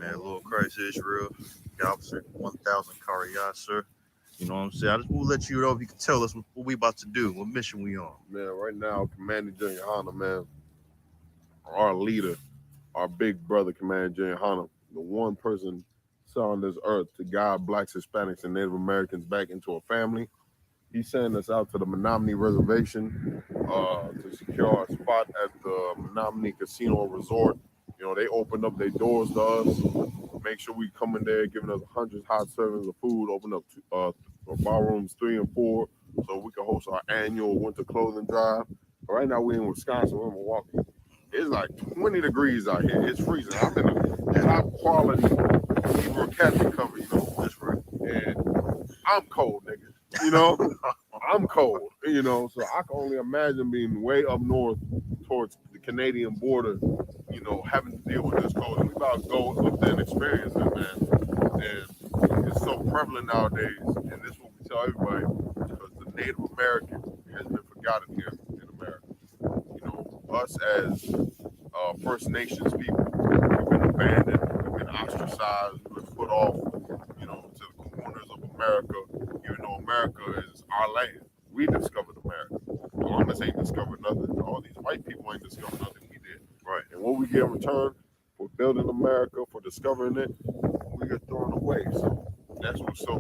man. Lord Christ Israel, Officer 1000 Karayat, sir. You know what I'm saying? I just want to let you know if you can tell us what we about to do, what mission we on. Man, right now, Commander Junior Hanna, man, our leader, our big brother, Commander Junior Hanna, the one person set on this earth to guide blacks, Hispanics, and Native Americans back into a family. He's sending us out to the Menominee Reservation to secure our spot at the Menominee Casino Resort. You know, they opened up their doors to us. Make sure we come in there, giving us hundreds hot servings of food. Open up ballrooms 3 and 4 so we can host our annual winter clothing drive. Right now we're in Wisconsin, we're in Milwaukee. It's like 20 degrees out here. It's freezing. I'm in a top quality Hebrew Catholic cover, you know. That's right. And I'm cold, nigga. You know, I'm cold. You know, so I can only imagine being way up north towards the Canadian border. You know, having to deal with this cold. And we about to go up there and experience it, man. And it's so prevalent nowadays. And this is what we tell everybody because the Native American has been forgotten here in America. You know, us as First Nations people, we've been abandoned, we've been ostracized, we've been put off, you know, to the corners of America, even though America is our land. We discovered America. Columbus ain't discovered nothing. All these white people ain't discovered nothing we did. Right. And what we get in return for building America, for discovering it, we get thrown away. So that's what's so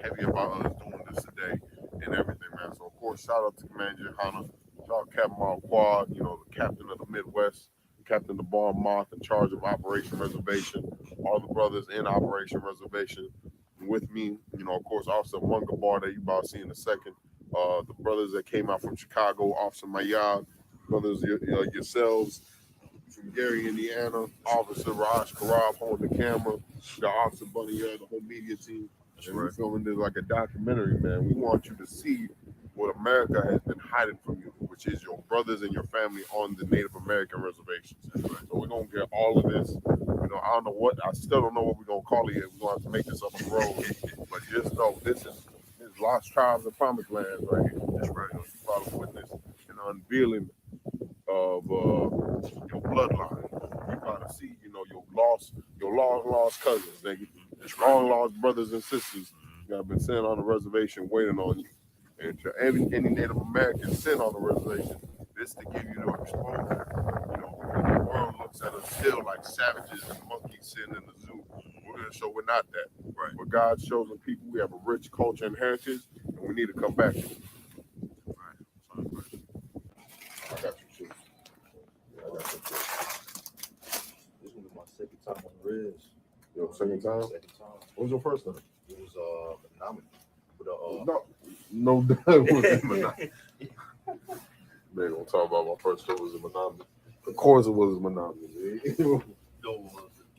heavy about us doing this today and everything, man. So, of course, shout out to Commander Hanna. Shout out Captain Quad, you know, the captain of the Midwest, Captain the Bar Moth in charge of Operation Reservation, all the brothers in Operation Reservation with me, you know, of course, Officer Munga Bar that you about to see in a second. The brothers that came out from Chicago, Officer Mayad, brothers yourselves from Gary, Indiana, Officer Raj Karab holding the camera, the Officer Bunny, the whole media team. And we're filming this like a documentary, man. We want you to see what America has been hiding from you, which is your brothers and your family on the Native American reservations. So we're gonna get all of this. You know, I don't know what, I still don't know what we're gonna call it yet. We're gonna have to make this up on the road. But just know this is Lost Tribes and Promised Lands right here. That's right. You know, you about to witness an unveiling of your bloodline. You about to see, you know, your long lost cousins, nigga. Long lost brothers and sisters that have been sent on the reservation waiting on you. And to any Native American sent on the reservation, this to give you the exposure. You know, the world looks at us still like savages and monkeys sitting in the zoo. We're going to show we're not that. Right. We're God's chosen people. We have a rich culture and heritage, and we need to come back to it. Right. I got you, too. Yeah, I got you, too. This one is my second time on the Riz. Yo, second time? Second time. What was your first time? It was nominee. No doubt it was Menominee. Man, don't talk about my first show was in Menominee. Of course it was Menominee. No,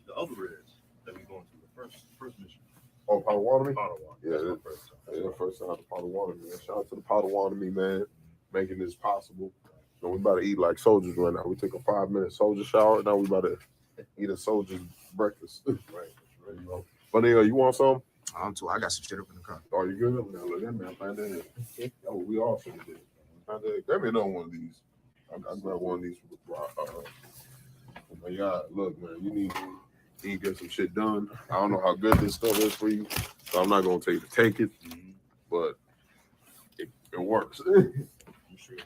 the other Riz that we going to, the first mission. Oh, Potawatomi? Potawatomi. Yeah, that's my first time. Yeah, first time to Potawatomi, man. Shout out to the Potawatomi, man, making this possible. So we about to eat like soldiers right now. We took a 5-minute soldier shower. Now we about to eat a soldier's breakfast. Right. You know. But you want some? I'm too. I got some shit up in the car. Oh, you good? Now look at me. I find that in. Oh, we all should have. Grab me another one of these. I grab one of these for my yard. Look, man, you need to get some shit done. I don't know how good this stuff is for you, so I'm not gonna tell you to take it, but it works. I'm sure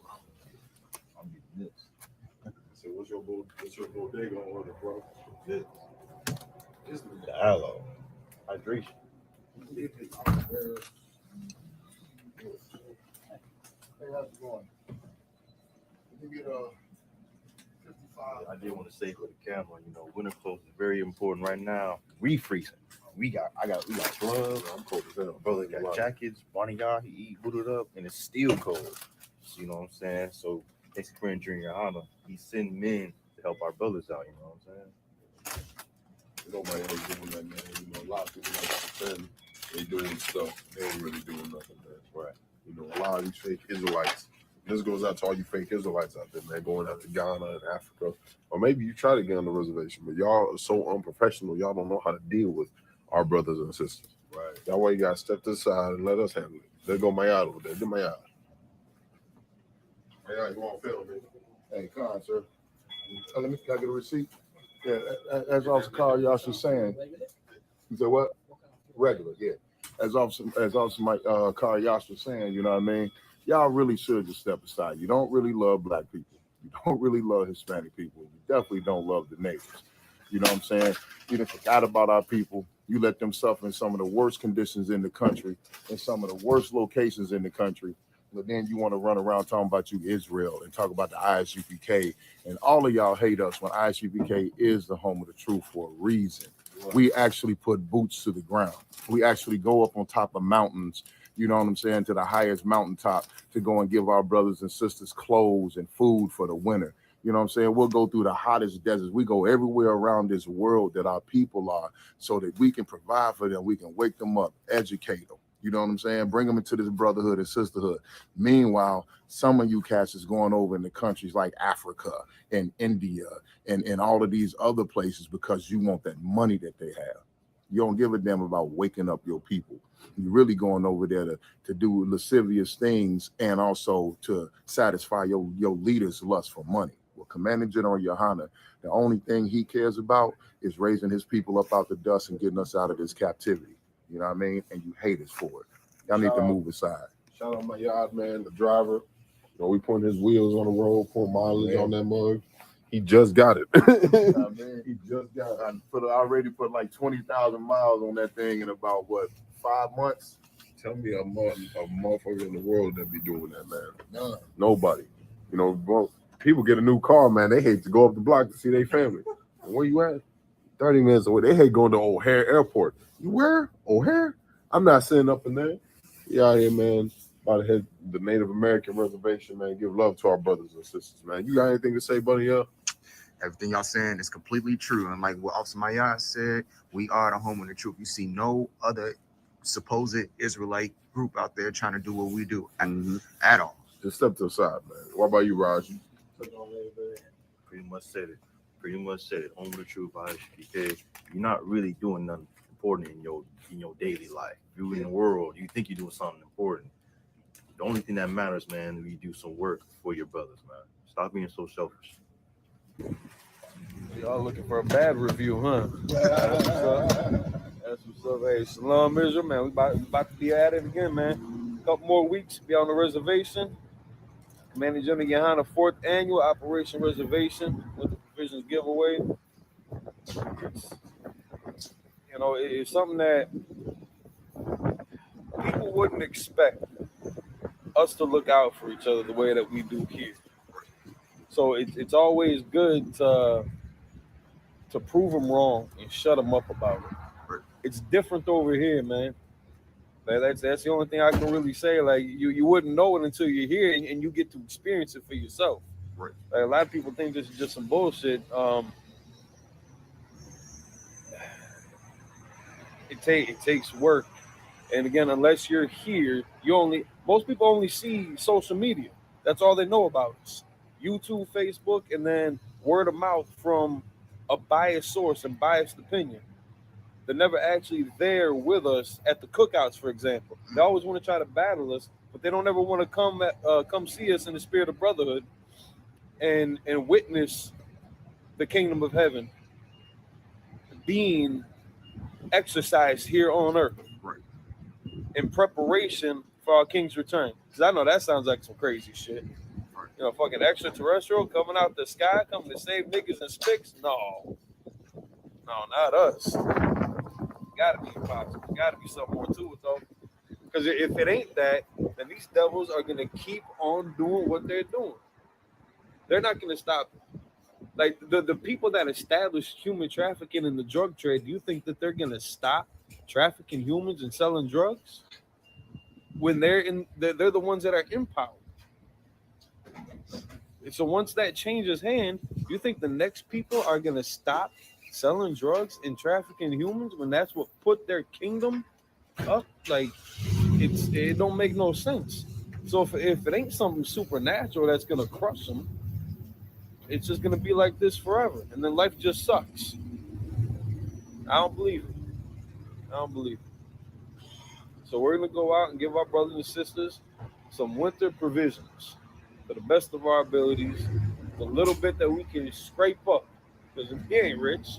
I'll be missed. So what's your bodega order, bro? This is the aloe hydration. Hey, how's it going? You get 55. I did want to say for the camera, you know, winter clothes is very important right now. We freezing. We got gloves. I'm cold as hell. Brother got jackets. Bonnie got he booted up, and it's still cold. So, you know what I'm saying? So, thanks to Friend Junior Honor, he sent men to help our brothers out. You know what I'm saying? Nobody else doing that, man. You know, a lot of people like to pretend they doing stuff. They ain't really doing nothing, man. Right. You know, a lot of these fake Israelites. This goes out to all you fake Israelites out there, man, going out to Ghana and Africa. Or maybe you try to get on the reservation, but y'all are so unprofessional, y'all don't know how to deal with our brothers and sisters. Right. That way you got to step to the side and let us handle it. There go my yard over there. Do my yard. My yard, you want to film, man? Hey, come on, sir. Can I get a receipt? Yeah, as Officer Carl Yasha was saying. You said what? Regular, yeah. As Officer Mike Carl Yasha was saying, you know what I mean? Y'all really should just step aside. You don't really love black people. You don't really love Hispanic people. You definitely don't love the neighbors. You know what I'm saying? You done forgot about our people. You let them suffer in some of the worst conditions in the country, in some of the worst locations in the country. But then you want to run around talking about you Israel and talk about the ISUPK. And all of y'all hate us when ISUPK is the home of the truth for a reason. We actually put boots to the ground. We actually go up on top of mountains, you know what I'm saying, to the highest mountaintop to go and give our brothers and sisters clothes and food for the winter. You know what I'm saying? We'll go through the hottest deserts. We go everywhere around this world that our people are so that we can provide for them. We can wake them up, educate them. You know what I'm saying? Bring them into this brotherhood and sisterhood. Meanwhile, some of you cats is going over in the countries like Africa and India and all of these other places because you want that money that they have. You don't give a damn about waking up your people. You're really going over there to do lascivious things and also to satisfy your leader's lust for money. Well, Commander General Yohana, the only thing he cares about is raising his people up out the dust and getting us out of this captivity. You know what I mean? And you hate us for it. Y'all need to move aside. Shout out my yard man, the driver. You know, we putting his wheels on the road, putting mileage on that mug. He just got it. You know what I mean? He just got it. I already put like 20,000 miles on that thing in about, 5 months? Tell me a motherfucker in the world that be doing that, man. None. Nobody. You know, people get a new car, man. They hate to go up the block to see their family. Where you at? 30 minutes away. They hate going to O'Hare Airport. You where? O'Hare? I'm not sitting up in there. You out here, man. About to hit the Native American reservation, man. Give love to our brothers and sisters, man. You got anything to say, buddy? Everything y'all saying is completely true. And like what Officer Maya said, we are the home of the truth. You see no other supposed Israelite group out there trying to do what we do at all. Just step to the side, man. What about you, Raj? Pretty much said it. Home of the truth, because you're not really doing nothing important in your daily life. You in the world, you think you're doing something important. The only thing that matters, man, is you do some work for your brothers, man. Stop being so selfish. Y'all looking for a bad review, huh? That's what's up. Hey, Shalom Israel, man. We about to be at it again, man. A couple more weeks, be on the reservation. Commander General Yohana 4th Annual Operation Reservation with the provisions giveaway. It's something that people wouldn't expect us to look out for each other the way that we do here. So it's always good to prove them wrong and shut them up about it. It's different over here, man. That's the only thing I can really say. Like you wouldn't know it until you're here and you get to experience it for yourself. Right. Like, a lot of people think this is just some bullshit. It takes work, and again, unless you're here, most people only see social media. That's all they know about us. YouTube, Facebook, and then word of mouth from a biased source and biased opinion. They're never actually there with us at the cookouts, for example. They always want to try to battle us, but they don't ever want to come see us in the spirit of brotherhood and witness the kingdom of heaven being exercised here on earth, right, in preparation for our King's return. Because I know that sounds like some crazy shit. Right. Fucking extraterrestrial coming out the sky, coming to save niggas and sticks? No, not us. Gotta be possible. Gotta be something more to it, though. Because if it ain't that, then these devils are gonna keep on doing what they're doing. They're not gonna stop. Like the people that established human trafficking in the drug trade, do you think that they're gonna stop trafficking humans and selling drugs when they're the ones that are in power? So once that changes hand, you think the next people are gonna stop selling drugs and trafficking humans when that's what put their kingdom up? Like it don't make no sense. So if it ain't something supernatural that's gonna crush them, it's just gonna be like this forever, and then life just sucks. I don't believe it. So we're gonna go out and give our brothers and sisters some winter provisions to the best of our abilities, the little bit that we can scrape up because he ain't rich.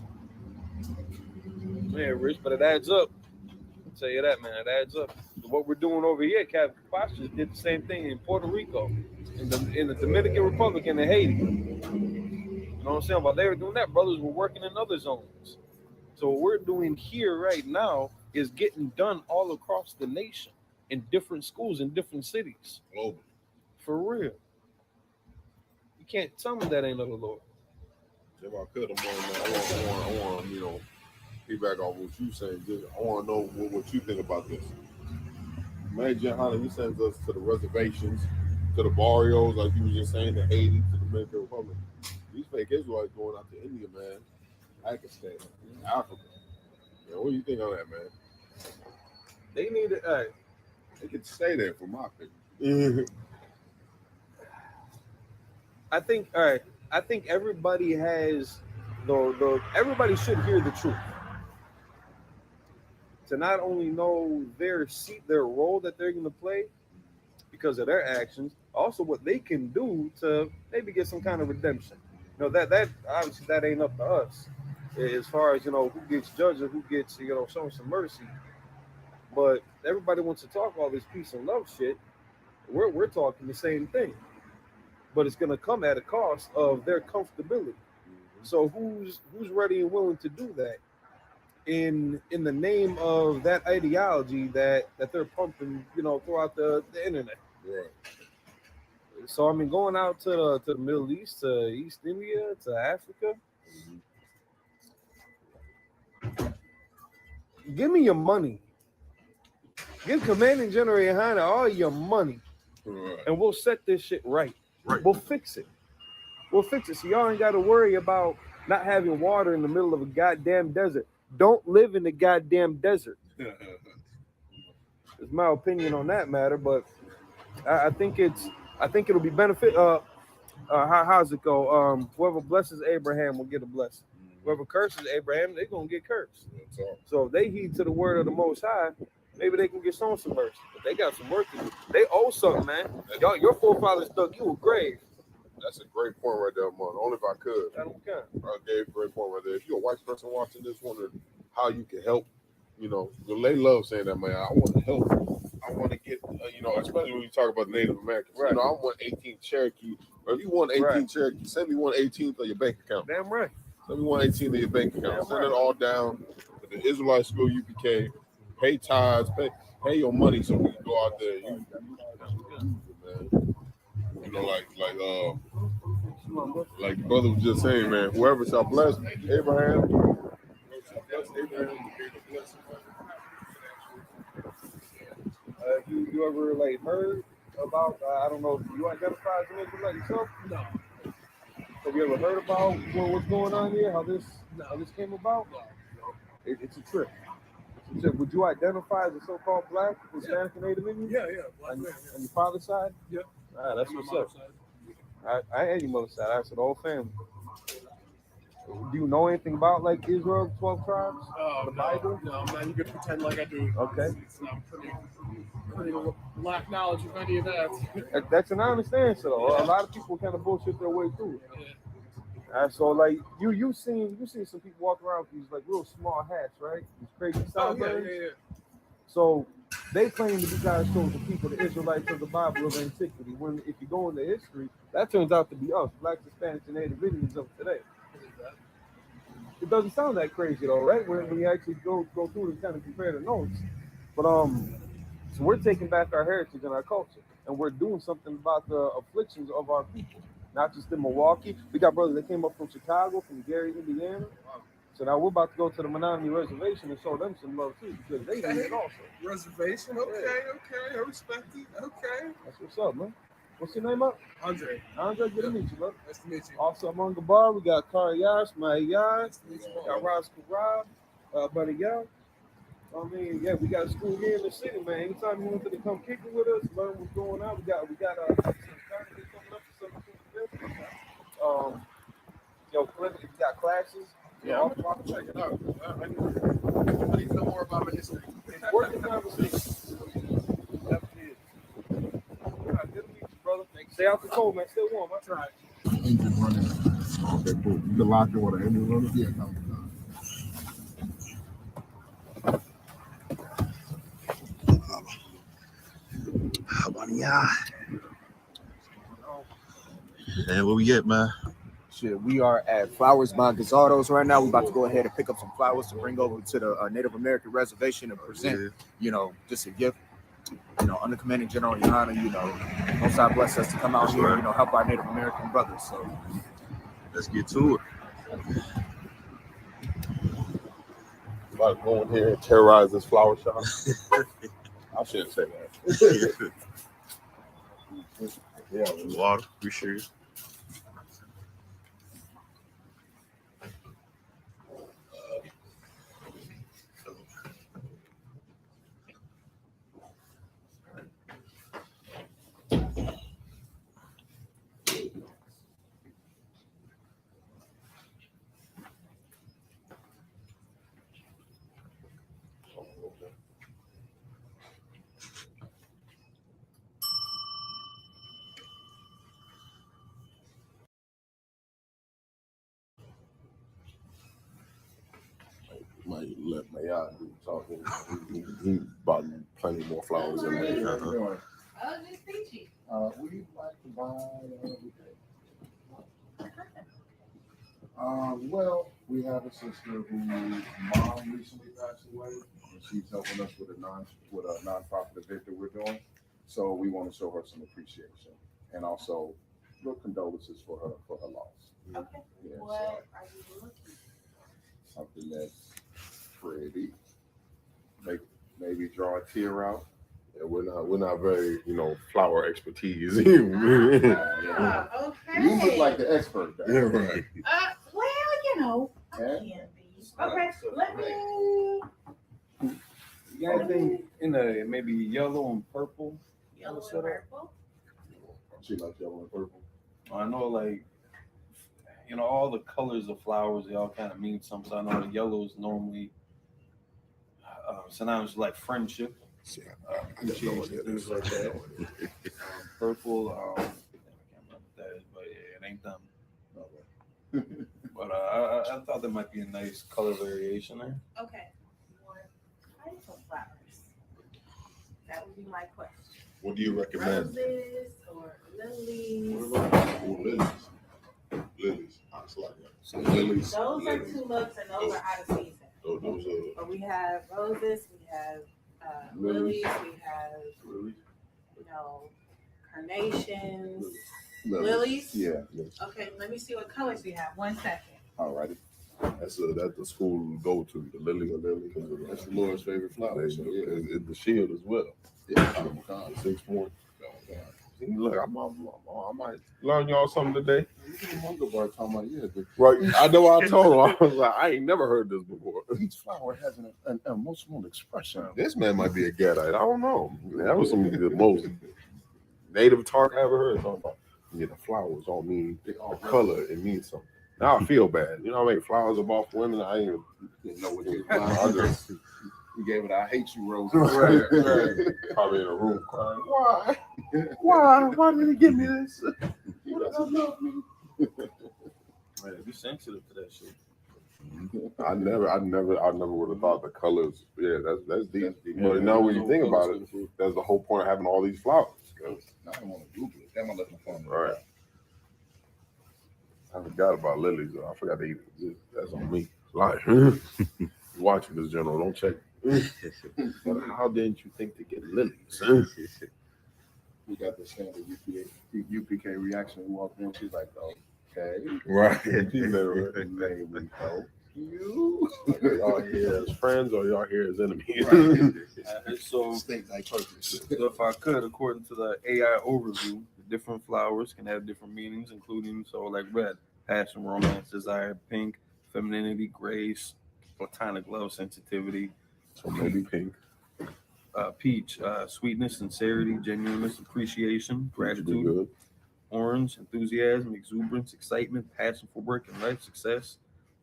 He ain't rich, but it adds up. I'll tell you that, man. It adds up. What we're doing over here, Captain Pastures did the same thing in Puerto Rico, in the Dominican Republic, and in Haiti. You know what I'm saying? While they were doing that, brothers were working in other zones. So what we're doing here right now is getting done all across the nation in different schools in different cities. Global. For real. You can't tell me that ain't of the Lord. If I could, I want feedback on what you saying. Just I want to know what you think about this. Man, Hana, he sends us to the reservations, to the barrios, like you were just saying, to Haiti, to the Dominican Republic. These fake Israelites going out to India, man, Pakistan, Africa. Man, what do you think of that, man? They need to. They could stay there, for my opinion. I think. All right. I think everybody has everybody should hear the truth. To not only know their seat, their role that they're going to play because of their actions, also what they can do to maybe get some kind of redemption. You know, that obviously that ain't up to us as far as, who gets judged and who gets, shown some mercy. But everybody wants to talk all this peace and love shit. We're talking the same thing, but it's going to come at a cost of their comfortability. So who's ready and willing to do that in the name of that ideology that they're pumping, throughout the internet? Right. So I mean, going out to the Middle East, to East India, to Africa, give me your money. Give Commanding General Yohana all your money, Right. and we'll set this shit right. Right. We'll fix it. So y'all ain't got to worry about not having water in the middle of a goddamn desert. Don't live in the goddamn desert. It's my opinion on that matter, but I think it'll be benefit. How's it go? Whoever blesses Abraham will get a blessing. Whoever curses Abraham, they're gonna get cursed. So if they heed to the word of the Most High, maybe they can get shown some mercy. But they got some work to do. They owe something, man. Your forefathers dug you a grave. That's a great point right there, man. Only if I could. I don't care. I gave a great point right there. If you're a white person watching this, wondering how you can help, they love saying that, man. I want to help. I want to get, especially when you talk about the Native Americans. Right. I want 18 Cherokee. Or if you want 18 Right. Cherokee, send me 1/18 of your bank account. Damn right. Send me 1/18 of your bank account. Damn Send right. it all down to the Israelite school UPK. Pay tithes. Pay your money so we can go out there. Man. Like the brother was just saying, man, whoever shall bless Abraham, You ever heard about? I don't know. Do you identify as an Israelite yourself? No. Have you ever heard about what's going on here? How this came about? It's a trip. Would you identify as a so-called black Hispanic Native Indian? Yeah. Black On man, your father's side? Yeah. That's what's up. I ain't your mother's side. I said the whole family. Do you know anything about Israel, 12 tribes? The Bible? No, man, you could pretend like I do. Okay. I'm pretty lack knowledge of any of that. That's an honest answer though. A lot of people kind of bullshit their way through it. So you seen some people walk around with these real small hats, right? These crazy sideburns. Yeah. So they claim to be God's chosen people, the Israelites of the Bible of antiquity. When if you go into history, that turns out to be us, blacks, Hispanics, and Native Indians of today. It doesn't sound that crazy though, right? When you actually go through and kind of compare the notes. But so we're taking back our heritage and our culture, and we're doing something about the afflictions of our people. Not just in Milwaukee. We got brothers that came up from Chicago, from Gary, Indiana. So now we're about to go to the Menominee Reservation and show them some love too, because they need it also. Reservation? Okay. I respect it. Okay. That's what's up, man. What's your name up? Andre, Good to meet you, bro. nice to meet you. Also among the bar, we got Karyash, Mayash, Nice to meet you. we got Roscoe Rob, Buddy Young. I mean, yeah, we got a school here in the city, man. Anytime you want to come kick it with us, learn what's going on. We got some tournaments coming up for 17th. Cliff, if you got classes, Yeah, I'm about to check it out. I need to know more about my history. important conversation. Definitely is. All right, good to meet you, brother. Stay out the cold, man. Stay warm. I tried. Engine running. Okay, cool. You can lock in with an Indian runner? Yeah, come on. And where we at, man? Shit, we are at Flowers by Gazzardo's right now. We're about to go ahead and pick up some flowers to bring over to the Native American reservation and present, just a gift. Under Commanding General Your Honor, most God bless us to come out here, help our Native American brothers. So Let's get to it. Like go in here and terrorize this flower shop. I shouldn't say that. Yeah, water. Appreciate it. Might let Mayad do talking. He bought plenty more flowers in there. Uh-huh. Oh, just peachy. We'd like to buy well, we have a sister whose mom recently passed away, and she's helping us with a nonprofit event that we're doing. So we want to show her some appreciation and also condolences for her loss. Okay. Yeah, What so are you looking? something that's pretty. Maybe draw a tear out. Yeah, we're not very flower expertise. Oh, You okay. look like the expert. Guy. Yeah, right. Well, I Yeah. can be. Okay, let me. You got anything in the maybe yellow and purple? Yellow and purple. She likes yellow and purple. I know, like, all the colors of flowers, they all kind of mean something. I know the yellow is normally synonymous with like friendship, appreciation, things like that. Purple, I can't remember what that is, but yeah, it ain't them. But I thought there might be a nice color variation there. Okay. What type of flowers? That would be my question. What do you recommend? Roses or lilies? Lilies. Lilies. I just like that. So lilies. Those are tulips and those are out of season. Those are. But we have roses, we have lilies, we have carnations, lilies. Yeah. Okay, let me see what colors we have. 1 second. All righty. That's the school go to the lily. That's the Lord's favorite flower. So, yeah. It's the shield as well. Yeah. 6 point. Look, I might learn y'all something today. Talking about, Right. I know I told him. I was like, I ain't never heard this before. each flower has an emotional expression. This man might be a Gadite. I don't know. That was some of the most native talk I ever heard. Talking about, the flowers all mean color. It means something. Now I feel bad. I make flowers about women. I ain't even know what they are. He gave it, I hate you, Rose. Right. Probably in a room crying. Why? Why did he give me this? Why does he love me? Man, be sensitive to that shit. I never would have thought the colors. Yeah, that's deep. Yeah, But now when you think about it, that's the whole point of having all these flowers. Now I want to Google it. That might look fun. Right. I forgot about lilies. Though. I forgot to eat it. That's on me. Like, watching this, General. Don't check. But how didn't you think to get lilies? We got the standard UPK reaction. We walked in, she's like, okay. Right. May we help you? Y'all here as friends or y'all here as enemies? So, State like purpose. so if I could, according to the AI overview, the different flowers can have different meanings, including like red, passion, romance, desire; pink, femininity; grace, platonic love, sensitivity; So maybe pink. peach, sweetness, sincerity, genuineness, appreciation, Be gratitude; good. orange, enthusiasm, exuberance, excitement, passion for work and life, success;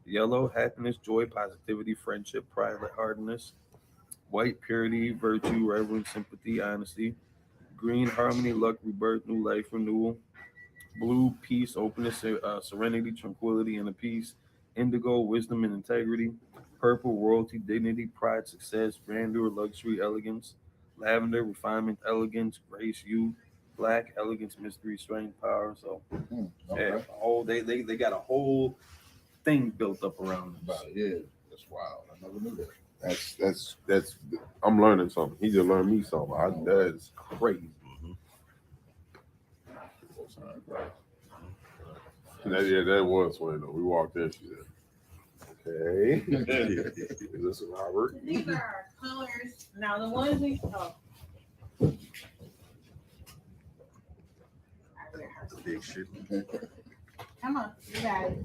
yellow, happiness, joy, positivity, friendship, pride, lightheartedness; white, purity, virtue, reverence, sympathy, honesty; green, harmony, luck, rebirth, new life, renewal; Blue, peace, openness, serenity, tranquility, and a peace. Indigo, wisdom and integrity. Purple, royalty, dignity, pride, success, grandeur, luxury, elegance. Lavender, refinement, elegance, grace, youth. Black, elegance, mystery, strength, power. So Okay. they got a whole thing built up around them. Yeah, that's wild. I never knew that. That's. I'm learning something. He just learned me something. That is crazy. That was funny though. We walked in. She said, "Okay, is this a Robert?" These are our colors. Now the ones we Big shit. come on, you got it.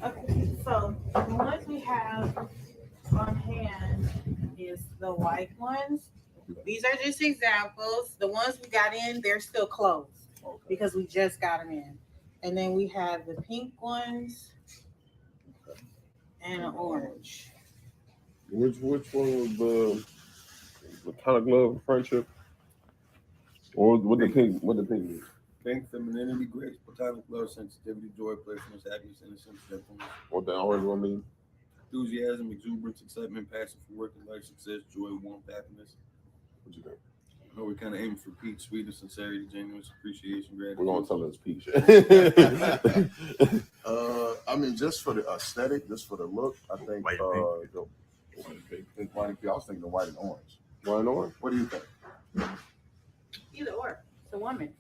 Okay, so the ones we have on hand is the white ones. These are just examples. The ones we got in, they're still closed because we just got them in. And then we have the pink ones and an orange. Which one was the platonic love and friendship? Or what the pink? What the pink mean? Pink, femininity, grace, platonic love, sensitivity, joy, playfulness, happiness, innocence, gentleness. What the orange one mean? Enthusiasm, exuberance, excitement, passion for work and life, success, joy, warmth, happiness. What you think? I know we're kind of aiming for peach, sweetness, sincerity, genuine appreciation, gratitude. We're gonna tell us peach. I mean, just for the aesthetic, just for the look, I think White think white and pink. I was thinking the white and orange. White and orange? What do you think? Either or. It's a woman.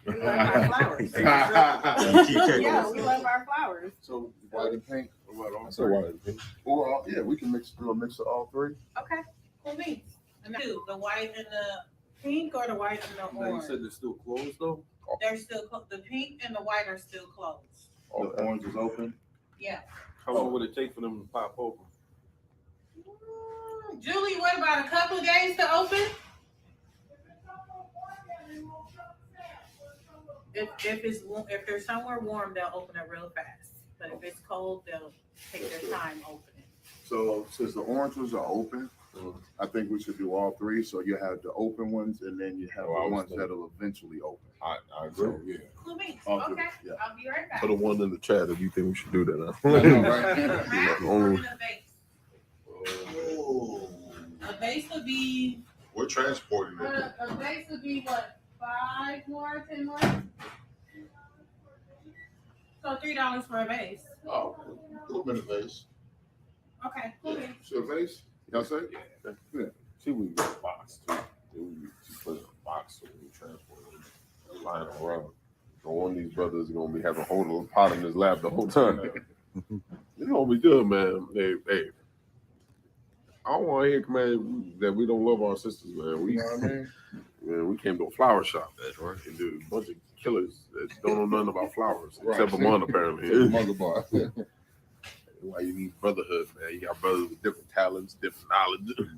We love our flowers. Yeah, we love our flowers. So white and pink, or what? I said white and pink. Or yeah, we can do a mix of all three. Okay, cool beans. And the white and the pink or the white and the Now you orange? said they're still closed though? They're still the pink and the white are still closed. Okay. The orange is open. Yeah. How long would it take for them to pop open? Julie, what about a couple of days to open? If they're somewhere warm, they'll open it real fast. But if it's cold, they'll take their time opening. So since the orange ones are open, I think we should do all three. So you have the open ones, and then you have Oh, I the was ones thinking- that'll eventually open. I agree. So yeah. Cool beans. All Okay, three, yeah. I'll be right back. Put a one in the chat if you think we should do that. I know, right? Only- A base would be We're transporting a base would be what, 5 more, 10 more? So $3 for a base. Oh, cool minute base. Okay, cool beans. So base, y'all say? Yeah. See, we get a box too. We put it in a box so we transport it. Lying around. So one of these brothers is gonna be having a whole pot in his lap the whole time. It's gonna be good, man. Hey. I don't want to hear, man, that we don't love our sisters, man. We, You know what I mean? man, we came to a flower shop. That's right. And do a bunch of killers that don't know nothing about flowers, Right. except for one It's apparently. mother bar. Why you need brotherhood, man? You got brothers with different talents, different knowledge.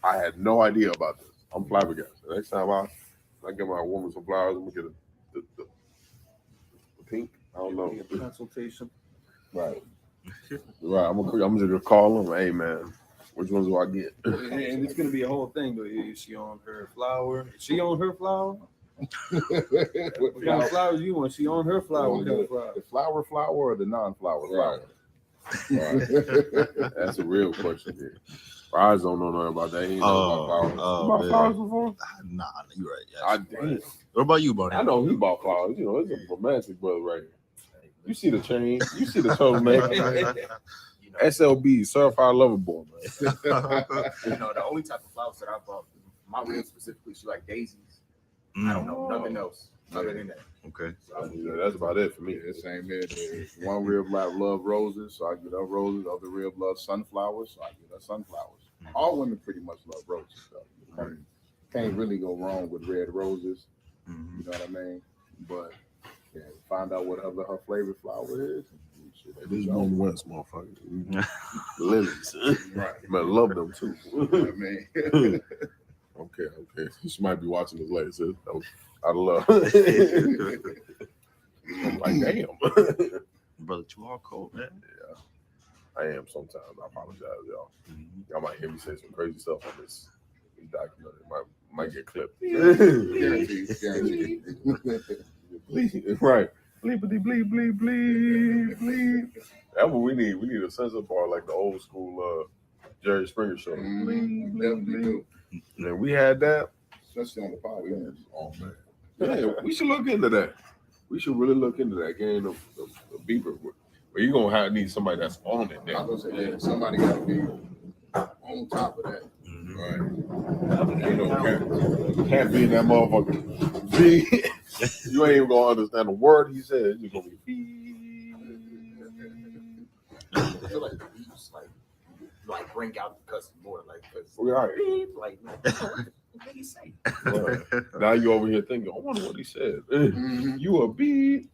I had no idea about this. I'm flabbergasted. Next time I get my woman some flowers, I'm gonna get the pink. I don't know. Consultation. Right. Right. I'm just gonna call them. Hey, man, which ones do I get? And it's gonna be a whole thing though. Is she on her flower? Is she on her flower? What kind of flowers you want? She on her flower? What kind of flower? The flower or the non-flower flower? Right. That's a real question here. Rise don't know nothing about that. He ain't know about flowers. You bought man. flowers before? Nah, you're right. Yeah, I did. What about you, Bonnie? I know he bought flowers. You know, it's a romantic brother right here. You see the chain. You see the troublemaker. SLB, Certified Lover Boy, man. You know, the only type of flowers that I bought, my rib specifically, she like daisies. I don't know nothing else other than that. Okay. Yeah, that's about it for me. Yeah, same here. There's one rib love roses, so I get her roses. Other rib love sunflowers, so I get her sunflowers. All women pretty much love roses, so you can't really go wrong with red roses. You know what I mean? But yeah, find out what her favorite flower is. This one West, motherfucker. Lilies. Right. Man, love them too. I mean, Okay. She might be watching this later, sis. Out of love. I'm like, damn. Brother, you all cold, man. Yeah, I am sometimes. I apologize, y'all. Y'all might hear me say some crazy stuff on this be documented. Might get clipped. Guaranteed. Guaranteed. Right. Bleepity bleep bleep bleep bleep. That's what we need. We need a censor bar like the old school Jerry Springer show. Bleep bleep bleep. And we had that. Especially on the podcast. Oh man. Yeah, we should look into that. We should really look into that. Getting a beeper. But you're gonna need somebody that's on it. I was gonna say, yeah, somebody got to be on top of that. Right. You know, can't be in that motherfucker. B. You ain't even gonna understand the word he said. You're gonna be. I feel like the beats like bring out the cuss more, like because Right. like what did he say? Right. Now you over here thinking, I wonder what he said. Mhm. You a B.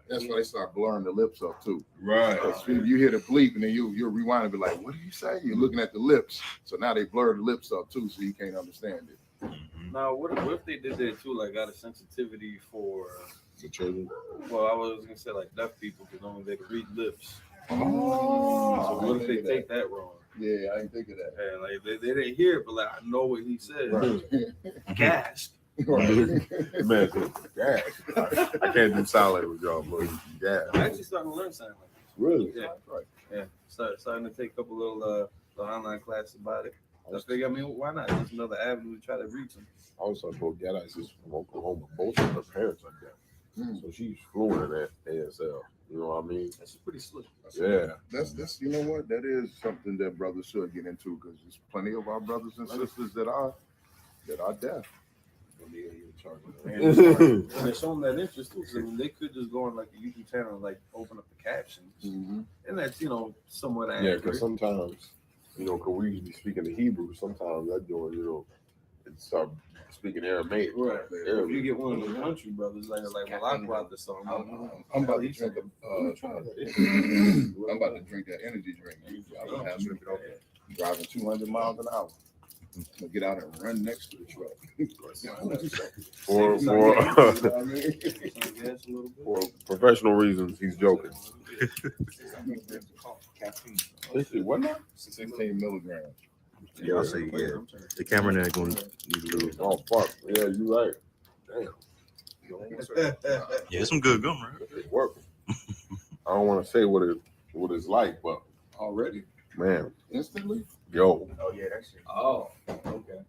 That's why they start blurring the lips up too. Right. Because you hear the bleep and then you'll rewind and be like, what did he say? You're looking at the lips. So now they blur the lips up too, so you can't understand it. Now, what if they did that too? Like, got a sensitivity for, The children. well, I was gonna say like deaf people because only they can read lips. Oh, So what if they take that wrong? Yeah, I didn't think of that. And like they didn't hear it, but like I know what he said. Right. Gasp. Right. Man, yeah. I can't do sign language, y'all, but yeah. I'm actually starting to learn sign language. Really? Yeah. Right. Yeah. Starting to take a couple little online classes about it. I figure, I mean, why not? Just another avenue to try to reach them. Also, both Gadites is from Oklahoma. Both of her parents are deaf. So she's fluent in that ASL. You know what I mean? That's pretty slick. Yeah. That's you know what? That is something that brothers should get into because there's plenty of our brothers and sisters that are deaf. And they show them that interest too. 'Cause, I mean, they could just go on like a YouTube channel and like open up the captions, and that's somewhat Yeah, accurate. because sometimes, because we usually be speaking the Hebrew, sometimes I do it's start speaking Aramaic. Right. If you get one of the country brothers like well, I brought this song. I'm about to drink I'm about to drink that energy drink. I don't have me driving 200 miles an hour. I'm gonna get out and run next to the truck. For professional reasons, he's joking. What now? 16 milligrams. Yeah, I say yeah. The camera not going to lose. Oh fuck! Yeah, you right. Damn. Yeah, it's some good gum, right? It's working. I don't want to say what it's like, but Already? man, Instantly? yo, Oh yeah, that shit. Oh, okay.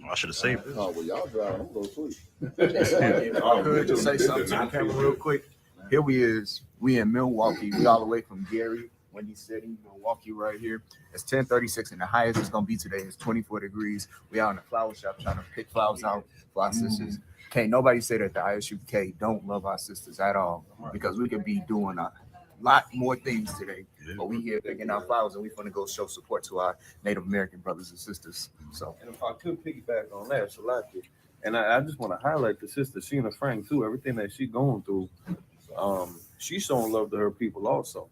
I should have saved this. Oh, well, y'all driving. I'm going to sleep. If I could just say something to the camera real quick. Here we in Milwaukee. We all the way from Gary, Windy City, Milwaukee right here. It's 10:36 and the highest it's gonna be today is 24 degrees. We out in the flower shop trying to pick flowers out for our sisters. Can't nobody say that the ISUK don't love our sisters at all because we could be doing a lot more things today. But we here picking out flowers and we finna go show support to our Native American brothers and sisters. So And if I could piggyback on that, Salaki, and I just want to highlight the sister Sheena Frank too. Everything that she's going through, she's showing love to her people also,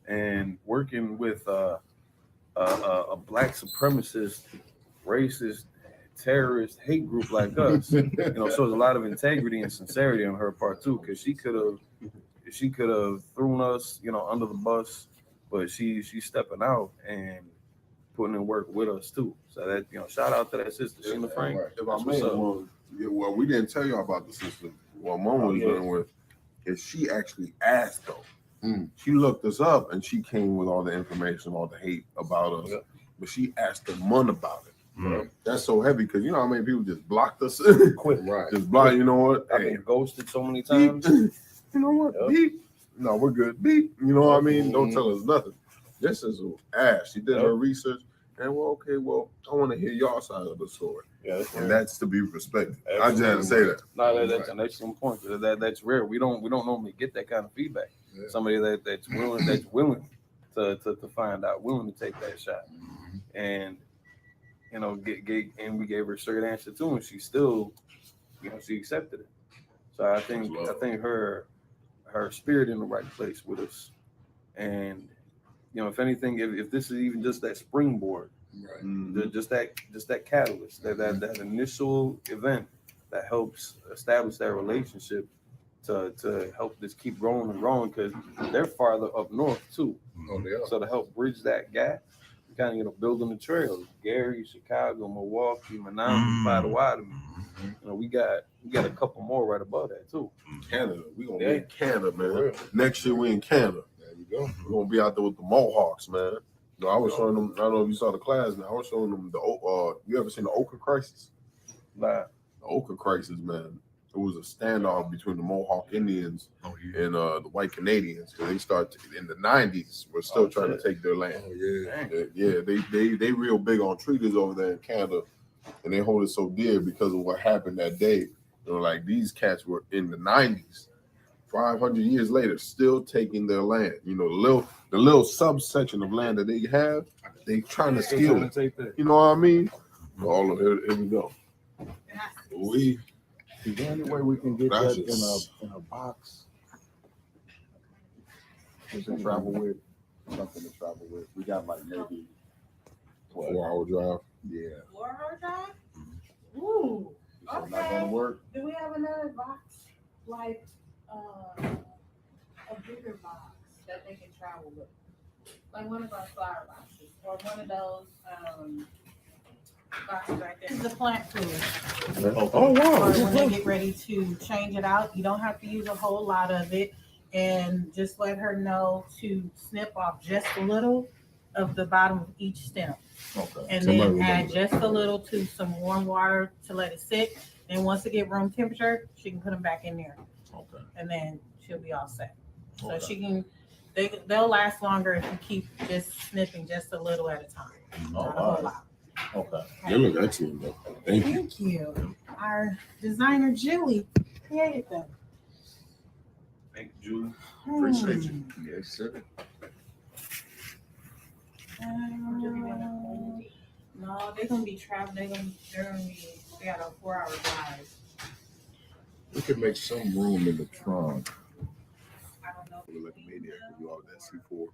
and working with a black supremacist, racist, terrorist, hate group like us. Shows a lot of integrity and sincerity on her part too, because she could have thrown us, under the bus, but she's stepping out and putting in work with us too. So that shout out to that sister Sheena Frank. Right. if I may, well, we didn't tell y'all about the sister. What Mom was dealing with is she actually asked though. She looked us up and she came with all the information, all the hate about us, but she asked the mun about it. That's so heavy because you know how many people just blocked us. Right. Just block. You know what? I've been ghosted so many times. Beep. You know what? Beep. No, we're good. Beep. You know what I mean? Don't tell us nothing. This is Ash. She did her research, and I want to hear y'all side of the story, and that's to be respected. I just had to say that. No, that's an excellent point. That's rare. We don't normally get that kind of feedback. Yeah. Somebody that's willing to find out, willing to take that shot, and we gave her a straight answer too, and she still, she accepted it. So I think her spirit in the right place with us, and if anything, if this is even just that springboard, Right. just that catalyst, that initial event that helps establish that relationship to help this keep growing and growing, because they're farther up north too. Oh, they are. So to help bridge that gap, We kind of, you know, building the trails. Gary, Chicago, Milwaukee, Manassas, Potawatomi. You know, we got a couple more right above that too. Canada. We gonna Yeah. be in Canada, man. Next year we in Canada. There you go. We're gonna be out there with the Mohawks, man. You know, I was showing them. I don't know if you saw the class. Man, I was showing them the. You ever seen the Ochre Crisis? Nah. The Ochre Crisis, man. It was a standoff between the Mohawk Indians and the white Canadians. They started in the '90s. We're still trying to take their land. Oh yeah. They real big on treaties over there in Canada, and they hold it so dear because of what happened that day. You know, like these cats were in the '90s, 500 years later, still taking their land. You know, the little subsection of land that they have, they trying to steal it. You know what I mean? All of it. Here we go. Is there any way we can get That's that just- in a box? Just to travel with, something to travel with. We got like maybe 4-hour drive. Yeah. 4-hour drive? Ooh, So not gonna work. do we have another box, like, a bigger box that they can travel with? Like one of our flower boxes, or one of those, boxes right there. This is the plant food. Oh wow! Or when they get ready to change it out, you don't have to use a whole lot of it, and just let her know to snip off just a little of the bottom of each stem. Okay. And Somebody then remember add that. just a little to some warm water to let it sit. And once it get room temperature, she can put them back in there, Okay. and then she'll be all set. So Okay. she can, they'll last longer if you keep just snipping just a little at a time, not a whole lot. Okay. They look excellent though. Thank you. Thank you. Our designer Julie created them. Thank you, Appreciate you. Yes, sir. No, they're gonna be traveling. They got a 4-hour drive. We could make some room in the trunk. I don't know. We're like a maniac when you all that C4.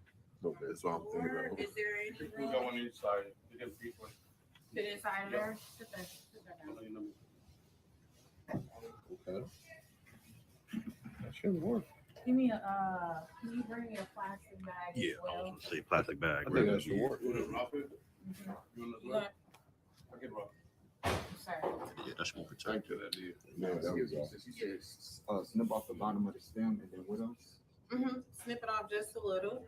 No, that's what I'm thinking Or about. is there any We room? got one inside. You can pick one. Fit inside of there? Sit there down. Okay. That should work. Give me a, can you bring me a plastic bag as Yeah, I was well? gonna say plastic bag. I think that should work. Mhm. You want- Sorry. Yeah, that's more protected. Yeah, that was awesome. Snip off the bottom of the stem and then what else? Snip it off just a little.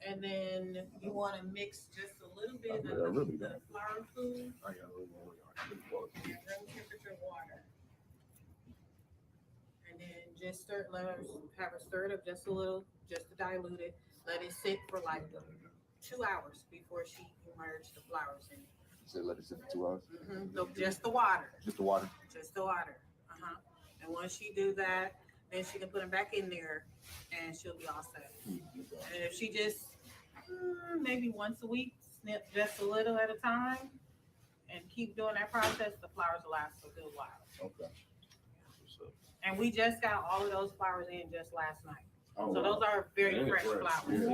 And then you want to mix just a little bit Yeah, of really the don't. flour food, I got a little more. room temperature water. And then just stir, have her stir it up just a little, just to dilute it. Let it sit for like 2 hours before she immerse the flowers in it. So let it sit for 2 hours. So just the water. Just the water. Just the water. And once she do that, then she can put them back in there, and she'll be all set. And if she just maybe once a week, snip just a little at a time, and keep doing that process, the flowers will last a good while. Okay. And we just got all of those flowers in just last night. Oh, So those are very fresh flowers. Yeah.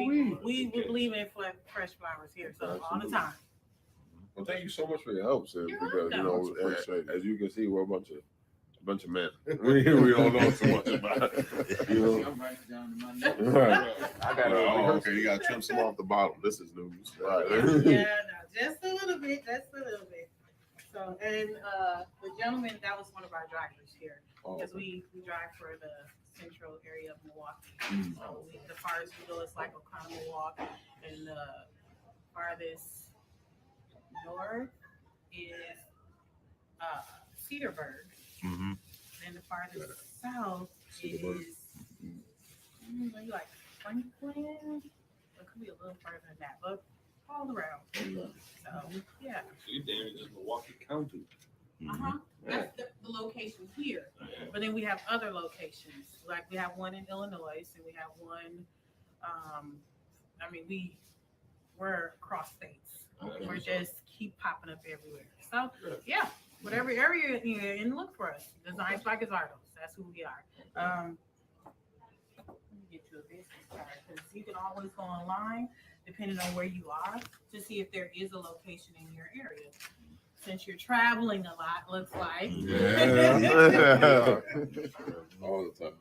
We believe in fresh flowers here, so all the time. Well, thank you so much for your help, sis. You're Because you know, welcome. as you can see, we're a bunch of men. we don't know too much about it. You know? I'm writing down in my notes. Right. I got Okay, you got to trim some off the bottom. This is news. Right. Yeah, no, just a little bit, So, and the gentleman, that was one of our drivers here, because we drive for the central area of Milwaukee. So the farthest we go is like O'Connell Walk, and the farthest north is Cedarburg, Mm-hmm. and the farthest south is maybe like Franklin. It could be a little further than that, but all around. So yeah. So you damn it, just Milwaukee County. That's the location here. But then we have other locations. Like we have one in Illinois, and we have one. We're across states. Okay. We're just keep popping up everywhere. So yeah, whatever area you're in, and look for us. Designs by Gazzardos. That's who we are. Let me get you a business card, because you can always go online, depending on where you are, to see if there is a location in your area. Since you're traveling a lot, looks like. Yeah. All the time.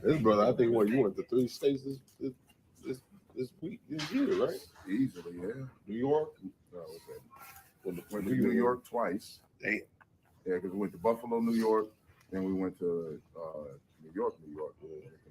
This brother, I think when you went to 3 states this this week, this year, right? Easily, yeah. New York. No, okay. Went Went to New York twice. Damn. Yeah, because we went to Buffalo, New York, then we went to New York, New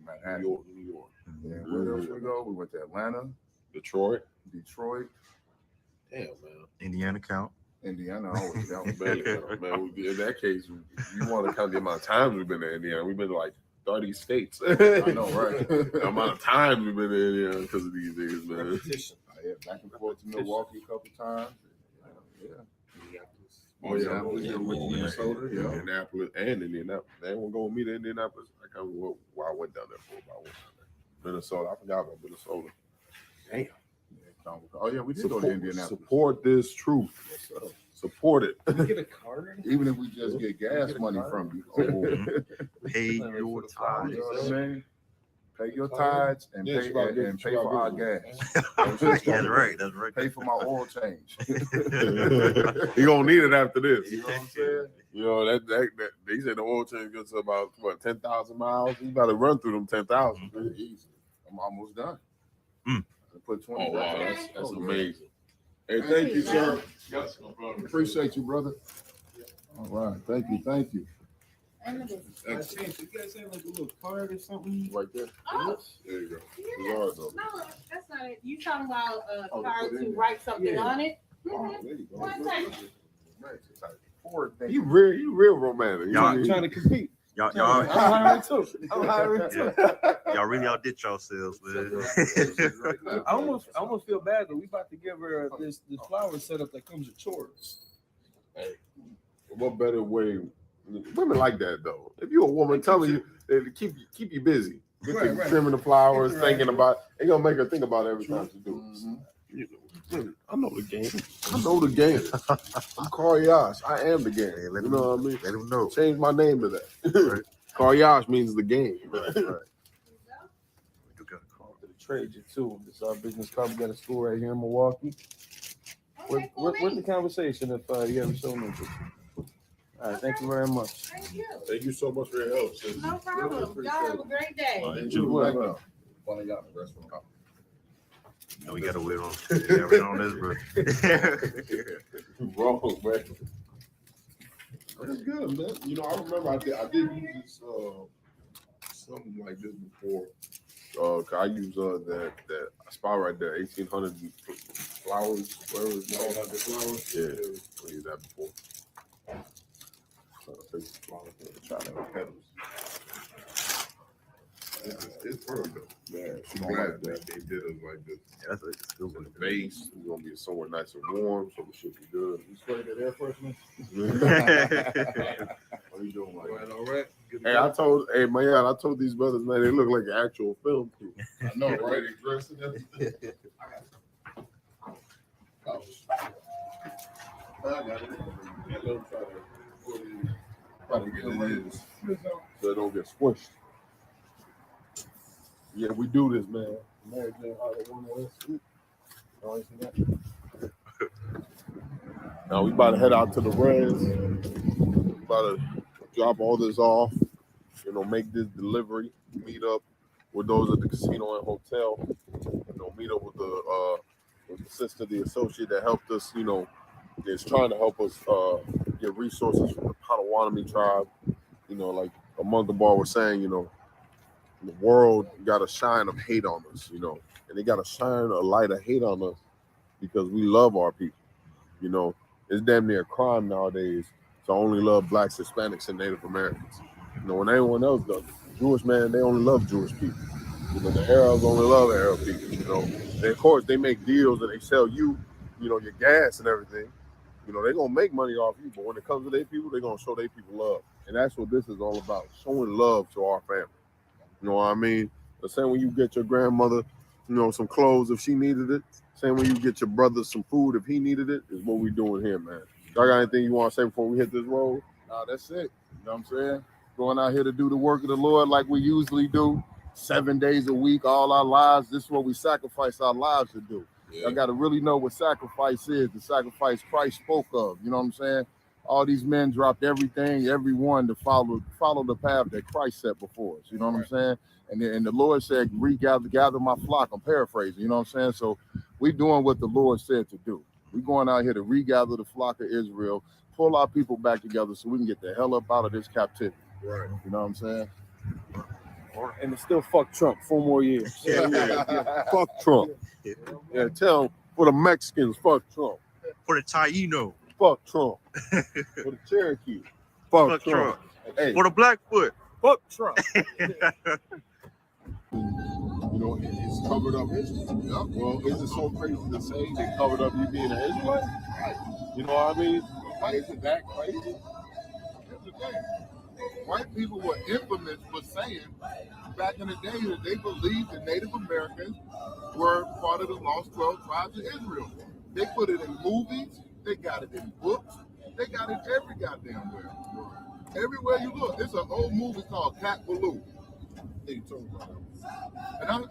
Manhattan. New York. And where else we go? We went to Atlanta, Detroit. Damn, man. Indiana count. Indiana, always down. Barely, man. In that case, you want to count the amount of times we've been to Indiana. We've been to like 30 states. I know, right? The amount of times we've been to Indiana because of these niggas, man. Repetition. Yeah, back and forth to Milwaukee a couple times. Yeah. Oh, yeah. Minneapolis, yeah, we went to Minnesota, yeah. Indianapolis and Indianapolis. They won't go with me to Indianapolis. I can't remember why I went down there for, but I went down there. Minnesota. I forgot about Minnesota. Damn. Oh, yeah, we did go to Indianapolis. Support this truth. Yes, sir. Support it. Can we get a card? Even if we just get gas money from you. Pay your tithes. You know what I mean? Pay your tithes and Yeah, pay for our gas. That's right. That's right. Pay for my oil change. You gonna need it after this. You know what I'm saying? You know that they said the oil change gets to about 10,000 miles. You got to run through them 10,000. Easy. I'm almost done. Mm. I put 20. Oh wow, that's Oh, amazing. Hey, thank you, sir. Appreciate you, brother. All right, thank you. And the business. You guys have like a little card or something? Right there. Oh, There you go. yeah. It's ours, though. No, that's not it. You talking about Oh, card put it to in. write something Yeah. on it? Oh, Mhm. there you go. One second. Right, it's like forward You thinking. real romantic. You know Y'all- what I mean? Trying to compete. Y'all, I'm y'all, hiring too. I'm hiring too. y'all really outdid yourselves, man. I almost feel bad though. We about to give her this flower setup that comes with chores. What better way? Women like that though. If you're a woman, telling you keep you busy. Get Right, to right. trimming the flowers, Right. thinking about. Ain't gonna make her think about every time she do it. Mhm. You know, I know the game. I know the game. I'm Karyash. I am the game. Hey, let You him- know what I mean? Let them know. Change my name to that. Right. Karyash means the game. Right, right. We do got a call. To the trade you too. This is our business card. We got a school right here in Milwaukee. Okay, cool. Where's the conversation if you ever show me? All right, thank you very much. Thank you. Thank you so much for your help, sis. No problem. Y'all have a great day. You well. One of y'all in the restaurant. No, we gotta wait on. We gotta wait on this, bro. Wrong, man. That's good, man. You know, I remember I did use this something like this before. 'Cause I use that spot right there, 1800 flowers, whatever it's called. Yeah, I used that before. Trying to pedals. It's perfect though. Yeah, I'm glad that they did it like this. Yeah, that's a good In one. the base, it's gonna be somewhere nice and warm, so it should be good. You sprayed that air freshener? What are you doing like that? All right. Hey, man, I told these brothers, man, they look like an actual film crew. I know, right? They dressed and everything. Oh. I got it. Yeah, let them try to put it Try to get it in. so it don't get squished. Yeah, we do this, man. Mary Jane Harder, one of us. Oh, you see that? Now we about to head out to the res. We about to drop all this off. You know, make this delivery. Meet up with those at the casino and hotel. You know, meet up with the sister, the associate that helped us. You know, is trying to help us get resources from the Potawatomi tribe. You know, like Amoungst was saying, you know, the world got a shine of hate on us, you know, and they got to shine a light of hate on us because we love our people. You know, it's damn near a crime nowadays to only love blacks, Hispanics, and Native Americans. You know, when anyone else does it, Jewish man, they only love Jewish people. You know, the Arabs only love Arab people. You know, and of course they make deals and they sell you, you know, your gas and everything. You know, they're gonna make money off you, but when it comes to their people, they're gonna show their people love, and that's what this is all about: showing love to our family. You know what I mean? The same when you get your grandmother, you know, some clothes if she needed it. Same when you get your brother some food if he needed it. Is what we doing here, man. Y'all got anything you want to say before we hit this road? Nah, that's it. You know what I'm saying? Going out here to do the work of the Lord like we usually do, 7 days a week, all our lives. This is what we sacrifice our lives to do. Yeah. Y'all got to really know what sacrifice is, the sacrifice Christ spoke of. You know what I'm saying? all these men dropped everything, everyone to follow the path that Christ set before us. You know what I'm saying? And the Lord said, gather my flock. I'm paraphrasing. You know what I'm saying? So we doing what the Lord said to do. We going out here to regather the flock of Israel, pull our people back together so we can get the hell up out of this captivity. Right. You know what I'm saying? And it's still fuck Trump 4 more years. Yeah. Fuck Trump. Yeah, tell for the Mexicans, fuck Trump. For the Taino. Fuck Trump. For the Cherokee, fuck Trump. Hey, For the Blackfoot. Fuck Trump. you know, it's covered up history. Yeah. Well, is it so crazy to say they covered up you being an Israelite? You know what I mean? Like, is it that crazy? Here's the thing. White people were infamous for saying back in the day that they believed the Native Americans were part of the lost 12 tribes of Israel. They put it in movies, they got it in books, they got it every goddamn where. Everywhere you look, it's an old movie called Cat Ballou. And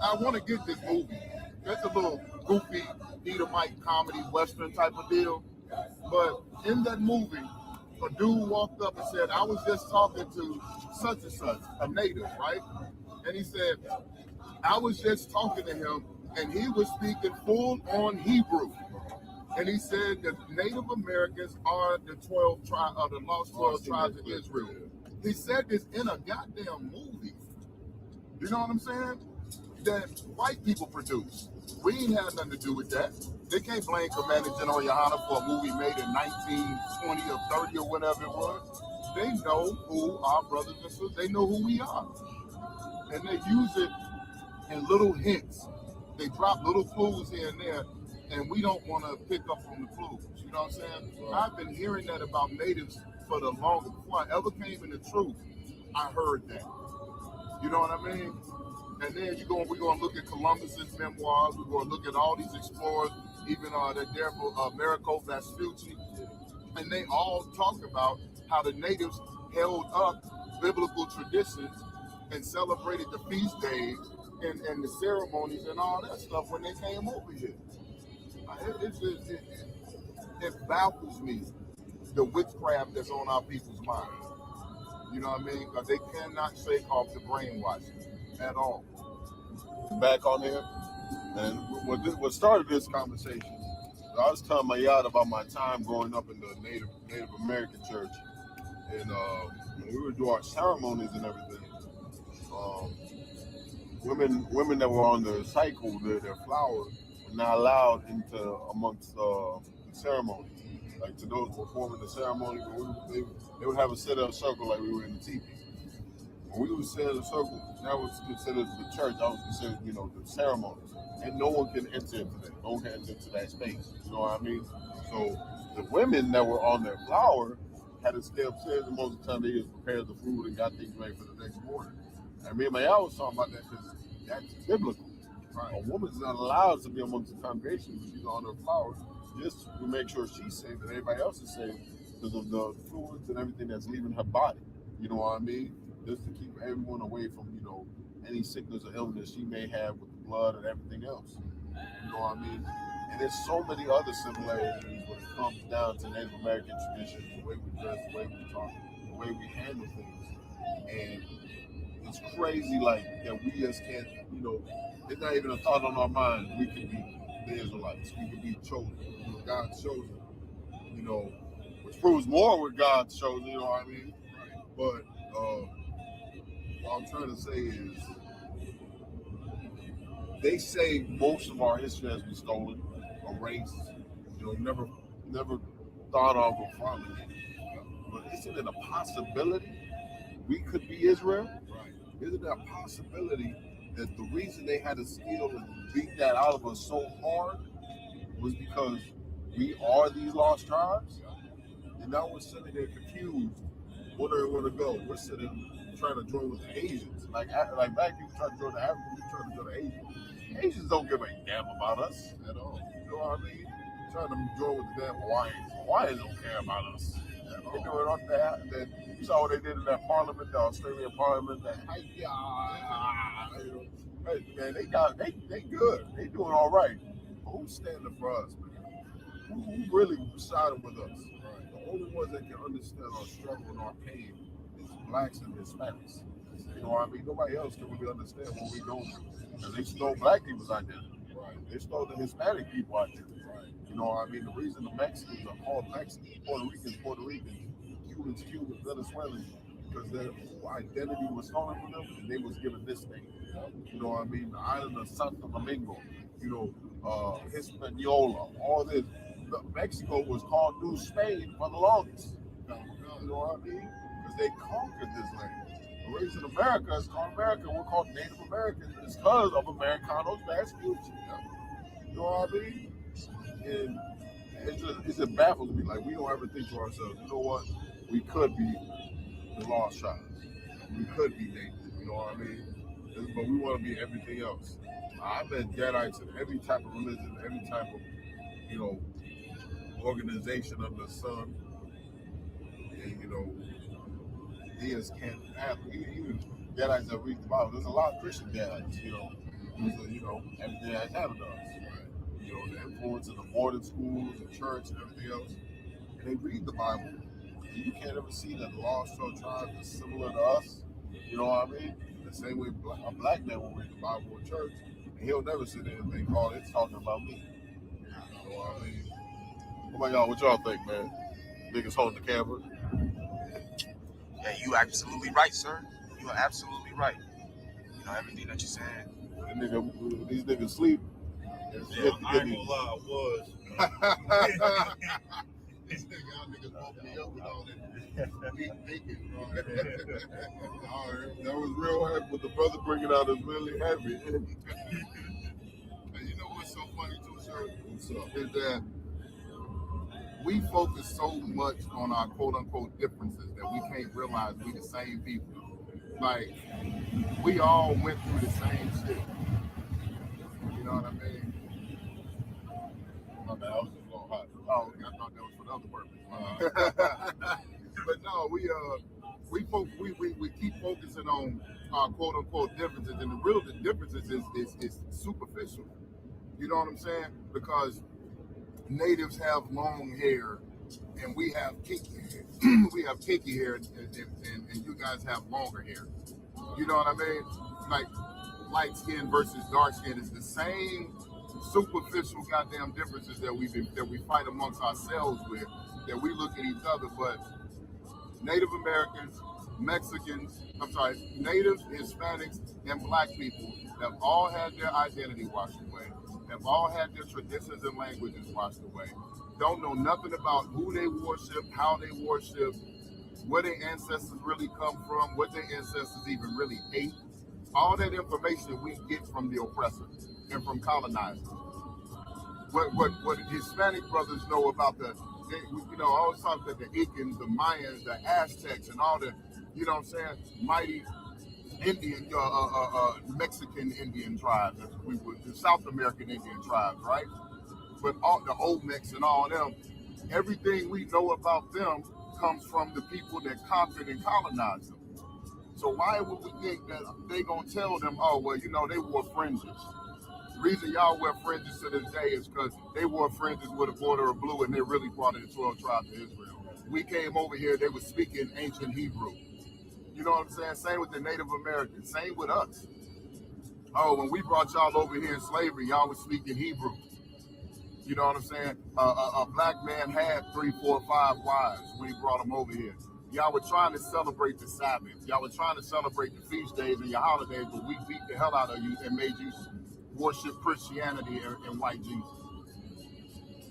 I want to get this movie. It's a little goofy, Edomite comedy, Western type of deal. But in that movie, a dude walked up and said, I was just talking to such and such, a native, right? And he said, I was just talking to him, and he was speaking full on Hebrew. And he said that Native Americans are the 12 tribes of the lost 12 tribes of Israel. He said this in a goddamn movie. You know what I'm saying? That white people produce. We ain't had nothing to do with that. They can't blame Commander General Yohana for a movie made in 1920 or 30 or whatever it was. They know who our brothers and sisters, they know who we are. And they use it in little hints. They drop little clues here and there, and we don't want to pick up on the clues. You know what I'm saying? I've been hearing that about natives for the longest. Before I ever came into truth, I heard that. You know what I mean? And then we're going to look at Columbus's memoirs. We're going to look at all these explorers, even Americo Vespucci. And they all talk about how the natives held up biblical traditions and celebrated the feast days and the ceremonies and all that stuff when they came over here. It baffles me, the witchcraft that's on our people's minds. You know what I mean? Because they cannot shake off the brainwashing at all. Back on here, and what started this conversation, I was telling my yard about my time growing up in the Native American church, and when we would do our ceremonies and everything, women that were on the cycle, their flowers, were not allowed into amongst the ceremonies. Like to those performing the ceremony, they would have a sit up circle like we were in the teepee. When we would sit in a circle, that was considered the church. That was considered, the ceremony. And no one can enter into that. No one can enter into that space. You know what I mean? So the women that were on their flower had to stay upstairs, and most of the time they just prepared the food and got things ready for the next morning. And me and my was talking about that because that's biblical. Right. A woman's not allowed to be amongst the congregation when she's on her flower, just to make sure she's safe and everybody else is safe because of the fluids and everything that's leaving her body. You know what I mean? Just to keep everyone away from, any sickness or illness she may have with the blood and everything else. You know what I mean? And there's so many other similarities when it comes down to Native American tradition, the way we dress, the way we talk, the way we handle things. And it's crazy, that we just can't, it's not even a thought on our mind. We can be the Israelites. We can be chosen. God's chosen. Which proves more with God's chosen, you know what I mean? But what I'm trying to say is, they say most of our history has been stolen, erased, never thought of or found again. But isn't it a possibility we could be Israel? Right. Isn't it a possibility that the reason they had to steal and beat that out of us so hard was because we are these lost tribes? And now we're sitting there confused, wondering where to go. We're sitting trying to join with the Asians. Like back you trying to join the Africans, you trying to join the Asians. Asians don't give a damn about us at all. You know what I mean? Trying to join with the damn Hawaiians. Hawaiians don't care about us. They do it on that. Then you saw what they did in that parliament, the Australian parliament. That man, they good. They doing all right. But who's standing for us, man? Who really siding with us? Right. The only ones that can understand our struggle and our pain is blacks and Hispanics. You know what I mean? Nobody else can really understand what we go through. Because they stole black people's identity. Right. They stole the Hispanic people identity. Right. You know what I mean? The reason the Mexicans are called Mexicans, Puerto Ricans, Cubans, Venezuelans, because their identity was stolen from them and they was given this thing. You know what I mean? The island of Santo Domingo, you know, Hispaniola, all this. Mexico was called New Spain for the longest. You know what I mean? Because they conquered this land. The reason America is called America, we're called Native Americans, is because of Americanos Vespucci. You know what I mean? And it baffles me. Like, we don't ever think to ourselves, you know what? We could be the lost tribes. We could be Native. You know what I mean? But we want to be everything else. I've been Jedites in every type of religion, every type of, you know, organization under the sun. And, you know, deists can't have, even Jedites that read the Bible. There's a lot of Christian Jedites, you know. You know, everything that heaven does. You know, the influence of the boarding schools, the church, and everything else. And they read the Bible. And you can't ever see that the lost tribes are similar to us. You know what I mean? The same way a black man will read the Bible in church, and he'll never sit there and think, oh, it's talking about me. You know what I mean? Oh my God, what y'all think, man? Niggas holding the camera. Yeah, you absolutely right, sir. You are absolutely right. You know, everything that you're saying. These niggas sleep. Yeah, I ain't gonna lie, I was. These niggas woke me up with all that meat bacon, bro. That was real heavy, but the brother bringing out is really heavy. And you know what's so funny too, sir? Is that we focus so much on our quote unquote differences that we can't realize we the same people. Like, we all went through the same shit. You know what I mean? My bad, I was just a little hot. Oh, I thought that was for the other purpose. But no, we keep focusing on our quote unquote differences, and the real differences is superficial. You know what I'm saying? Because natives have long hair, and we have kinky hair. We have kinky hair, and you guys have longer hair. You know what I mean? Like, light skin versus dark skin is the same superficial goddamn differences that we fight amongst ourselves with, that we look at each other. But Native Americans, Natives, Hispanics, and Black people have all had their identity washed away, have all had their traditions and languages washed away, don't know nothing about who they worship, how they worship, where their ancestors really come from, what their ancestors even really ate. All that information we get from the oppressors and from colonizers. What Hispanic brothers know about I always talk about the Incans, the Mayans, the Aztecs, and all the, you know what I'm saying, mighty Indian, Mexican Indian tribes, the South American Indian tribes, right? But all the Olmecs and all them, everything we know about them comes from the people that conquered and colonized them. So why would we think that they gonna tell them, oh, well, you know, they wore fringes? The reason y'all wear fringes to this day is because they wore fringes with a border of blue, and they're really part of the 12 tribes of Israel. We came over here, they were speaking ancient Hebrew. You know what I'm saying? Same with the Native Americans, same with us. Oh, when we brought y'all over here in slavery, y'all was speaking Hebrew. You know what I'm saying? A black man had 3, 4, 5 wives when he brought them over here. Y'all were trying to celebrate the Sabbath. Y'all were trying to celebrate the feast days and your holidays, but we beat the hell out of you and made you worship Christianity and white Jesus.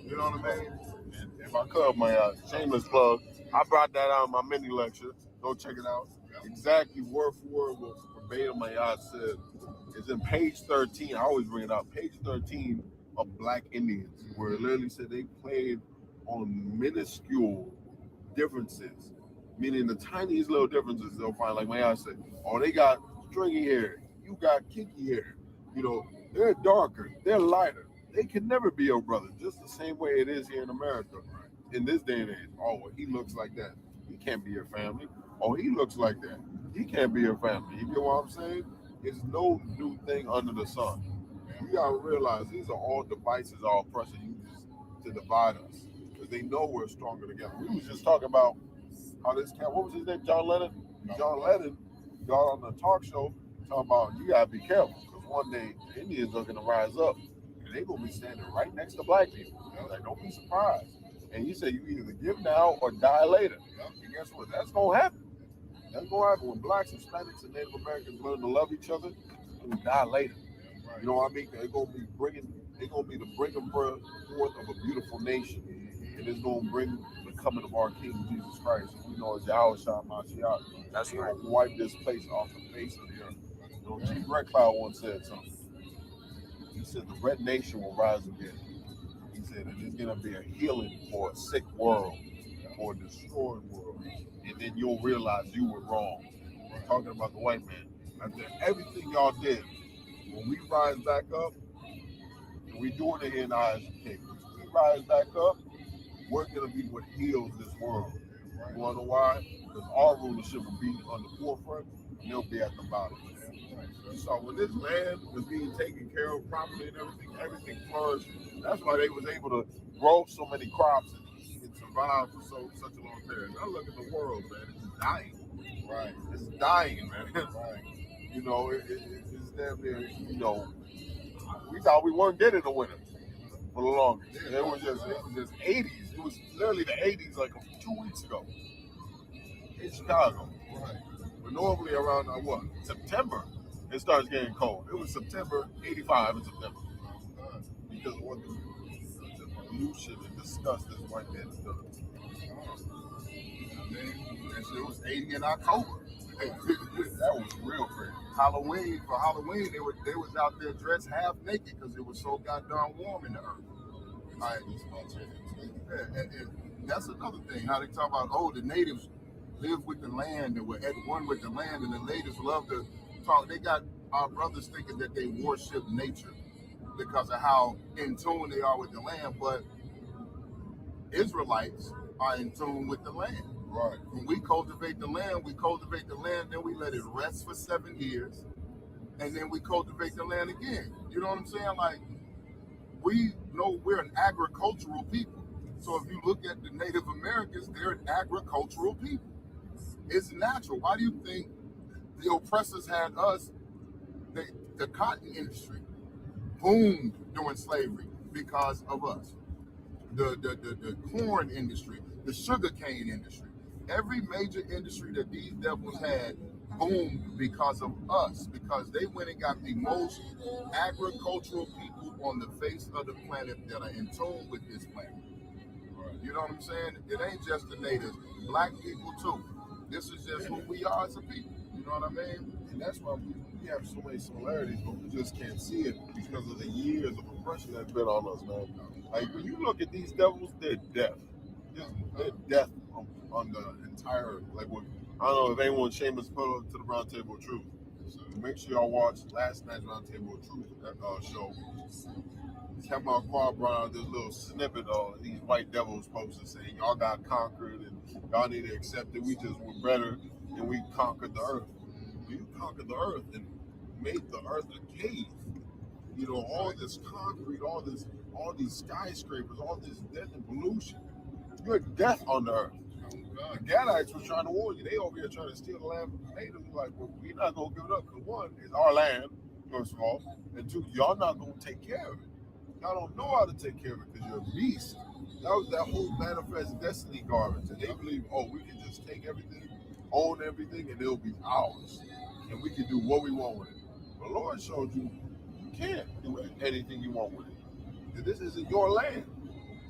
You know what I mean? And if I could, my shameless plug, I brought that out in my mini lecture. Go check it out. Exactly word for word what verbatim my yacht said. It's in page 13. I always bring it out. Page 13 of Black Indians, where it literally said they played on minuscule differences, meaning the tiniest little differences they'll find. Like my yacht said, oh, they got stringy hair. You got kinky hair. You know, they're darker. They're lighter. They can never be your brother, just the same way it is here in America. In this day and age, oh, he looks like that. He can't be your family. Oh, he looks like that. He can't be your family. You get what I'm saying? It's no new thing under the sun. You gotta realize these are all devices, all oppressors used to divide us. because they know we're stronger together. We was just talking about how this cat, what was his name, John Lennon? John Lennon got on the talk show talking about you gotta be careful because one day the Indians are gonna rise up and they're gonna be standing right next to black people. Like, don't be surprised. And he said you either give now or die later. And guess what? That's gonna happen. That's gonna happen when blacks, Hispanics, and Native Americans learn to love each other. They're gonna die later. You know what I mean? They're gonna be the bringing forth of a beautiful nation, and it's gonna bring the coming of our King Jesus Christ. We know as Yahweh Shah Mashiach. That's right. Gonna wipe this place off the face of the earth. You know, Chief Red Cloud once said something. He said the red nation will rise again. He said that there's gonna be a healing for a sick world, for a destroyed world, and then you'll realize you were wrong. We're talking about the white man. After everything y'all did, when we rise back up, and we doing it in our king. When we rise back up, we're gonna be what heals this world. You wanna know why? Because our rulership will be on the forefront, and they'll be at the bottom. So when this land was being taken care of properly and everything flourished. That's why they was able to grow so many crops and survive for such a long period. Now look at the world, man. It's dying. Right. It's dying, man. Right. You know, it's damn near, you know, we thought we weren't getting the winter for the longest. It was just 80s. It was literally the 80s like 2 weeks ago in Chicago. Right. But normally around September, it starts getting cold. It was September 85 in September. Because of what the pollution and disgust this white man has done. And so it was 80 in October. That was real crazy. Halloween, they was out there dressed half naked because it was so goddamn warm in the earth. Like, and that's another thing. How they talk about, the natives live with the land and were at one with the land, and the natives love to talk. They got our brothers thinking that they worship nature because of how in tune they are with the land, but Israelites are in tune with the land. Right. When we cultivate the land, then we let it rest for 7 years, and then we cultivate the land again. You know what I'm saying? Like, we know we're an agricultural people. So if you look at the Native Americans, they're an agricultural people. It's natural. Why do you think the oppressors had us? The cotton industry boomed during slavery because of us. The corn industry, the sugarcane industry, every major industry that these devils had boomed because of us, because they went and got the most agricultural people on the face of the planet that are in tune with this planet. You know what I'm saying? It ain't just the natives, black people too. This is just who we are as a people. You know what I mean? And that's why we have so many similarities, but we just can't see it because of the years of oppression that's been on us, man. Like, when you look at these devils, they're deaf. They're deaf on the entire, like, what, I don't know if anyone shameless put up to the Round Table of Truth. So make sure y'all watch last night's Round Table of Truth show. Kevin Quad brought out this little snippet of these white devils posted saying y'all got conquered and y'all need to accept it. We just were better and we conquered the earth. You conquered the earth and made the earth a cave. You know, all this concrete, all these skyscrapers, all this death and pollution. You're death on the earth. The Gadites were trying to warn you. They over here trying to steal the land from the natives. Like, well, we're not gonna give it up because one, it's our land, first of all, and two, y'all not gonna take care of it. Y'all don't know how to take care of it because you're a beast. That was that whole manifest destiny garbage. And they believe, we can just take everything, own everything, and it'll be ours. And we can do what we want with it. The Lord showed you can't do anything you want with it. This isn't your land.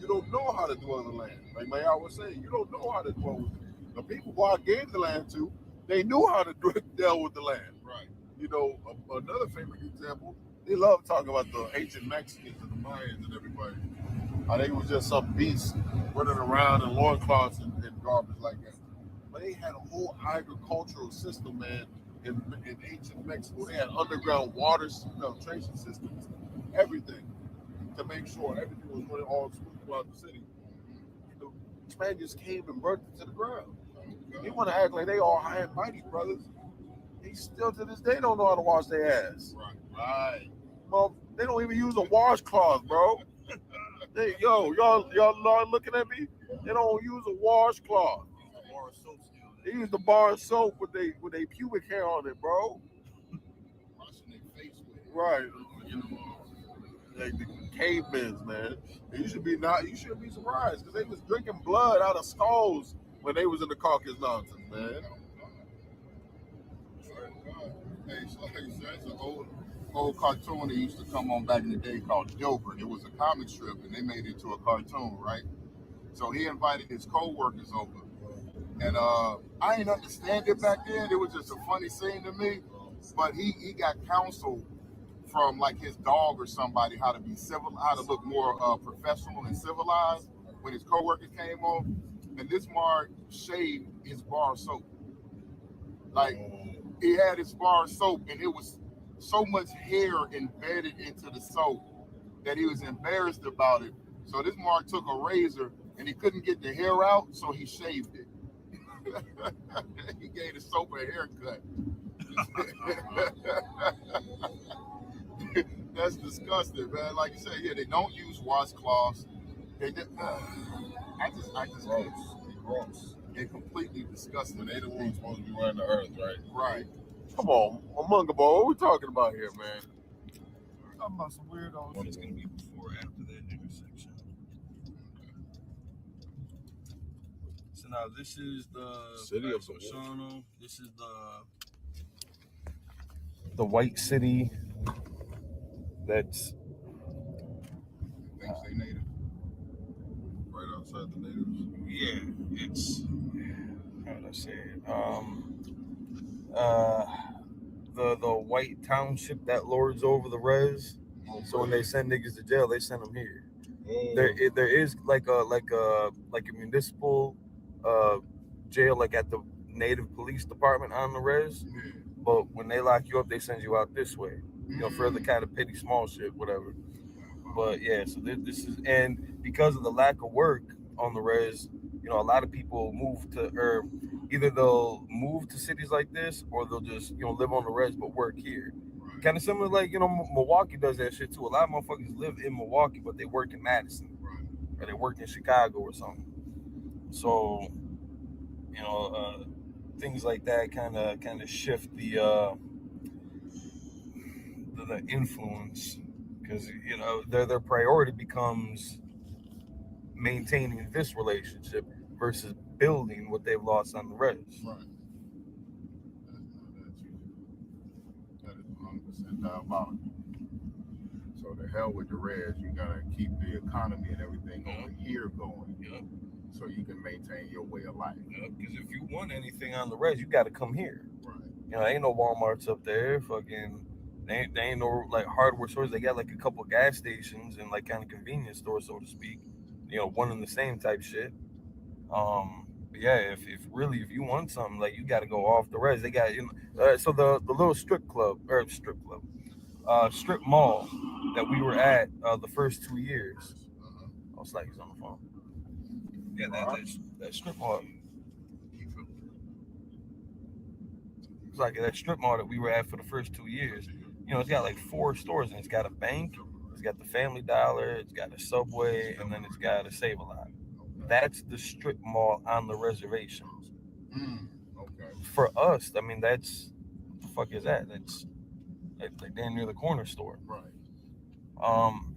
You don't know how to dwell in the land. Like my Yahweh was saying, you don't know how to dwell with it. The people who I gave the land to, they knew how to deal with the land. Right. You know, another favorite example, they love talking about the ancient Mexicans and the Mayans and everybody. How they was just some beasts running around in loincloths and garbage like that. But they had a whole agricultural system, man, in ancient Mexico. They had underground water filtration systems, everything, to make sure everything was running all smooth throughout the city. The Spaniards came and burnt it to the ground. They want to act like they all high and mighty, brothers. They still to this day don't know how to wash their ass. Right. Well, they don't even use a washcloth, bro. Y'all looking at me? They don't use a washcloth. They use the bar of soap with they pubic hair on it, bro. Washing their face with it. Right. Like the cavemen, man. And you should be surprised because they was drinking blood out of skulls when they was in the Caucasus Mountains, man. Hey, so it's an old cartoon that used to come on back in the day called Dilbert. It was a comic strip, and they made it into a cartoon, right? So he invited his co-workers over, and I didn't understand it back then. It was just a funny scene to me. But he got counsel from like his dog or somebody how to be civil, how to look more professional and civilized when his co-workers came on. And this Mark shaved his bar of soap. Like he had his bar of soap, and it was so much hair embedded into the soap that he was embarrassed about it. So this Mark took a razor and he couldn't get the hair out, so he shaved it. He gave the soap a haircut. That's disgusting, man. Like you said, yeah, they don't use washcloths. They just, I just gross. They're completely disgusting. They the ones supposed to be running the earth, right? Right. Come on, Amoungst, what we talking about here, man? We're talking about some weirdos. It's gonna be before or after that intersection. So now this is the City of the Solano. This is the white city. That's Thinks they native. Right outside the natives. yeah. It's how did I say it? The white township that lords over the res. So when they send niggas to jail, they send them here. There is like a municipal jail like at the native police department on the res. Yeah. But when they lock you up, they send you out this way. You know, for the kind of petty small shit, whatever. But yeah, so this is, and because of the lack of work on the res, you know, a lot of people move to, or either they'll move to cities like this, or they'll just, you know, live on the res but work here. Kind of similar, like, you know, Milwaukee does that shit too. A lot of motherfuckers live in Milwaukee, but they work in Madison, or they work in Chicago or something. So, you know, things like that kind of shift the influence, because you know their priority becomes maintaining this relationship versus building what they've lost on the res. Right. That is 100% diabolical. So the hell with the res, you gotta keep the economy and everything over here going, so you can maintain your way of life. Because if you want anything on the res, you got to come here. Right. You know, ain't no Walmarts up there. Fucking, they ain't no like hardware stores. They got like a couple gas stations and like kind of convenience stores, so to speak. You know, one and the same type shit. But yeah, if you want something, like you got to go off the res. They got, you know, so the little strip mall that we were at the first 2 years. I was like, he's on the phone. Yeah, that strip mall. It's like that strip mall that we were at for the first 2 years. You know, it's got like 4 stores, and it's got a bank, it's got the Family Dollar, it's got a Subway, and then it's got a Save-A-Lot. That's the strip mall on the reservation. Okay. For us, I mean, that's what the fuck is that? That's like damn near the corner store. Right.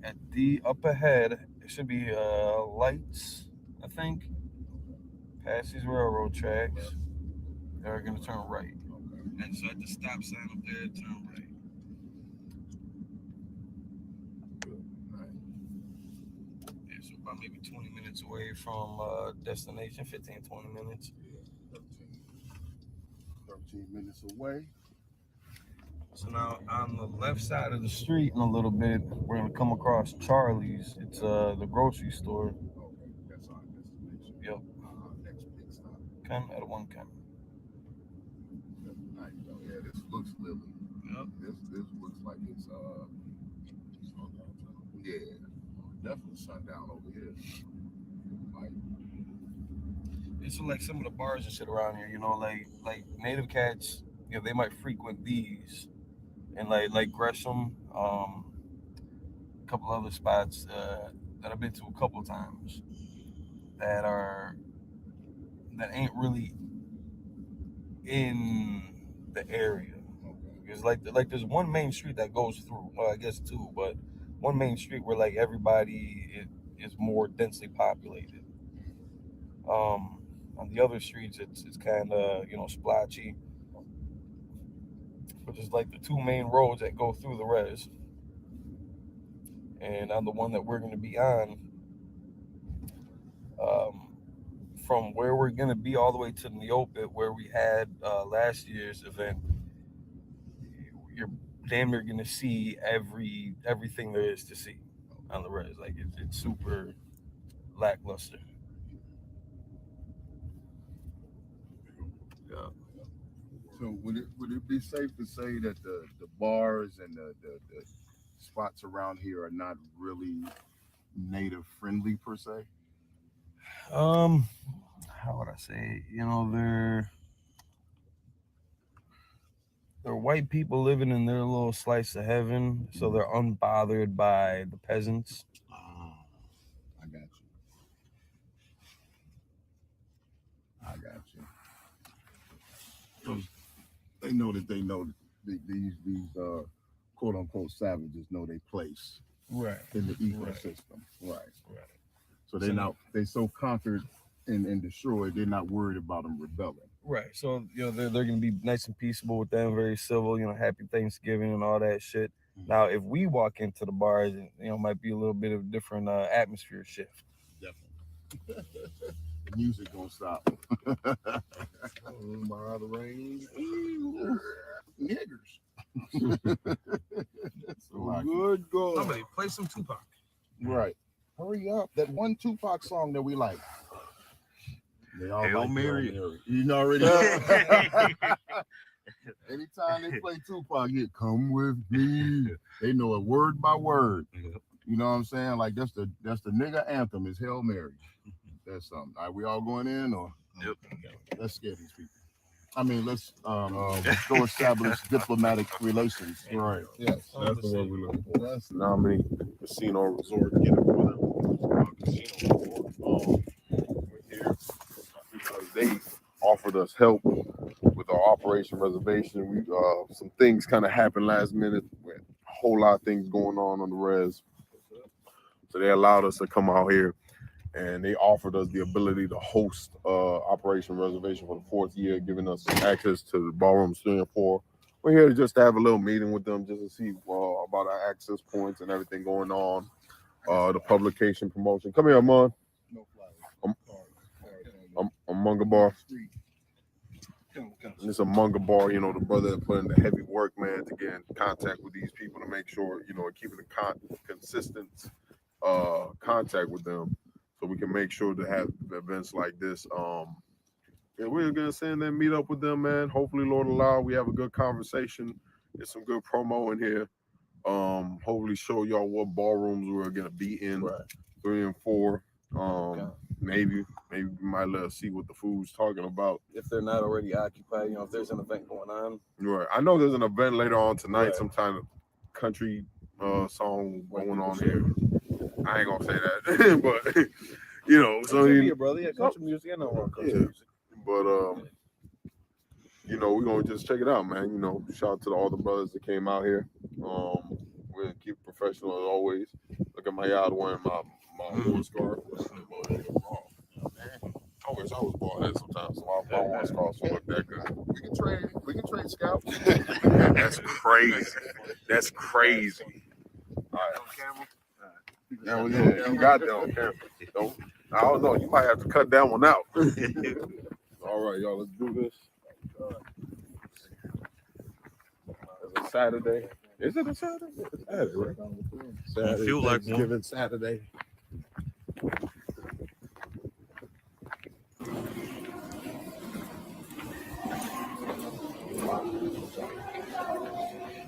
At the up ahead, it should be lights, I think. Past these railroad tracks, they're gonna turn right. Okay. And so at the stop sign up there, turn right. Yeah, so about maybe 20 minutes away from destination, 15, 20 minutes. Yeah, 13 minutes away. So now on the left side of the street in a little bit, we're gonna come across Charlie's. It's the grocery store. Okay, that's our destination. Yep. Next big stop. Come at one come. Nice though. Yeah, this looks lively. Yep. This looks like it's yeah, definitely sundown over here. Like It's like some of the bars and shit around here, you know, like native cats, you know, they might frequent these, and like Gresham, a couple other spots that I've been to a couple of times that ain't really in the area. Because like there's one main street that goes through. Well, I guess two, but one main street where like everybody is more densely populated. On the other streets, it's kind of splotchy. But it's like the two main roads that go through the res. And on the one that we're going to be on, um, from where we're going to be all the way to Neopit, where we had last year's event, you're damn near going to see everything there is to see on the res. Like it's super lackluster. Yeah. So would it be safe to say that the bars and the spots around here are not really native friendly per se? How would I say? They're white people living in their little slice of heaven, so they're unbothered by the peasants. I got you. So they know that these quote unquote savages know their place Right. in the ecosystem. Right. So So- they so conquered and destroyed, they're not worried about them rebelling. Right. So, they're going to be nice and peaceable with them, very civil, happy Thanksgiving and all that shit. Mhm. Now, if we walk into the bars, it might be a little bit of a different atmosphere shift. Definitely. The music gonna stop. By the rain. Niggers. So good God. Somebody play some Tupac. Right. Hurry up. That one Tupac song that we like. They all Hail like Mary. Hail Mary. You know already. Anytime they play Tupac, yeah, come with me. They know it word by word. You know what I'm saying? Like that's the nigga anthem is Hail Mary. That's something. Are we all going in or? Yep. Let's scare these people. I mean, let's go establish diplomatic relations. Right. Yes. That's the one we're looking for. That's Nominee Casino Resort. Get it for them. Casino Resort. We're here because they offered us help with our operation reservation. We some things kind of happened last minute. With a whole lot of things going on the res. So they allowed us to come out here. And they offered us the ability to host Operation Reservation for the 4th year, giving us access to the ballrooms 3 and 4. We're here just to have a little meeting with them, just to see about our access points and everything going on, the publication promotion. Come here, Amon. Amoungst Bar. It's a Amoungst Bar, the brother that put in the heavy work, man, to get in contact with these people to make sure, keeping a consistent contact with them. So we can make sure to have events like this. We're gonna send them, meet up with them, man. Hopefully, Lord allow, we have a good conversation, get some good promo in here. Hopefully show y'all what ballrooms we're gonna be in, right. 3 and 4. Maybe we might let us see what the food's talking about. If they're not already occupied, if there's an event going on. Right. I know there's an event later on tonight, right. Some kind of country song going on here. I ain't gonna say that, but so be a brother, country music, I know wrong country music. But we're gonna just check it out, man. Shout out to all the brothers that came out here. We're gonna keep it professional as always. Look at my yard wearing my war scarf. I wish I was bald head sometimes, so my war scarves don't look that good. We can trade scalps. That's crazy. That's crazy. All right. Yeah, you got that on camera. I don't know. You might have to cut that one out. All right, y'all. Let's do this. It's a Saturday. Is it a Saturday? It's Saturday, right? Saturday. Feel like Thanksgiving Saturday.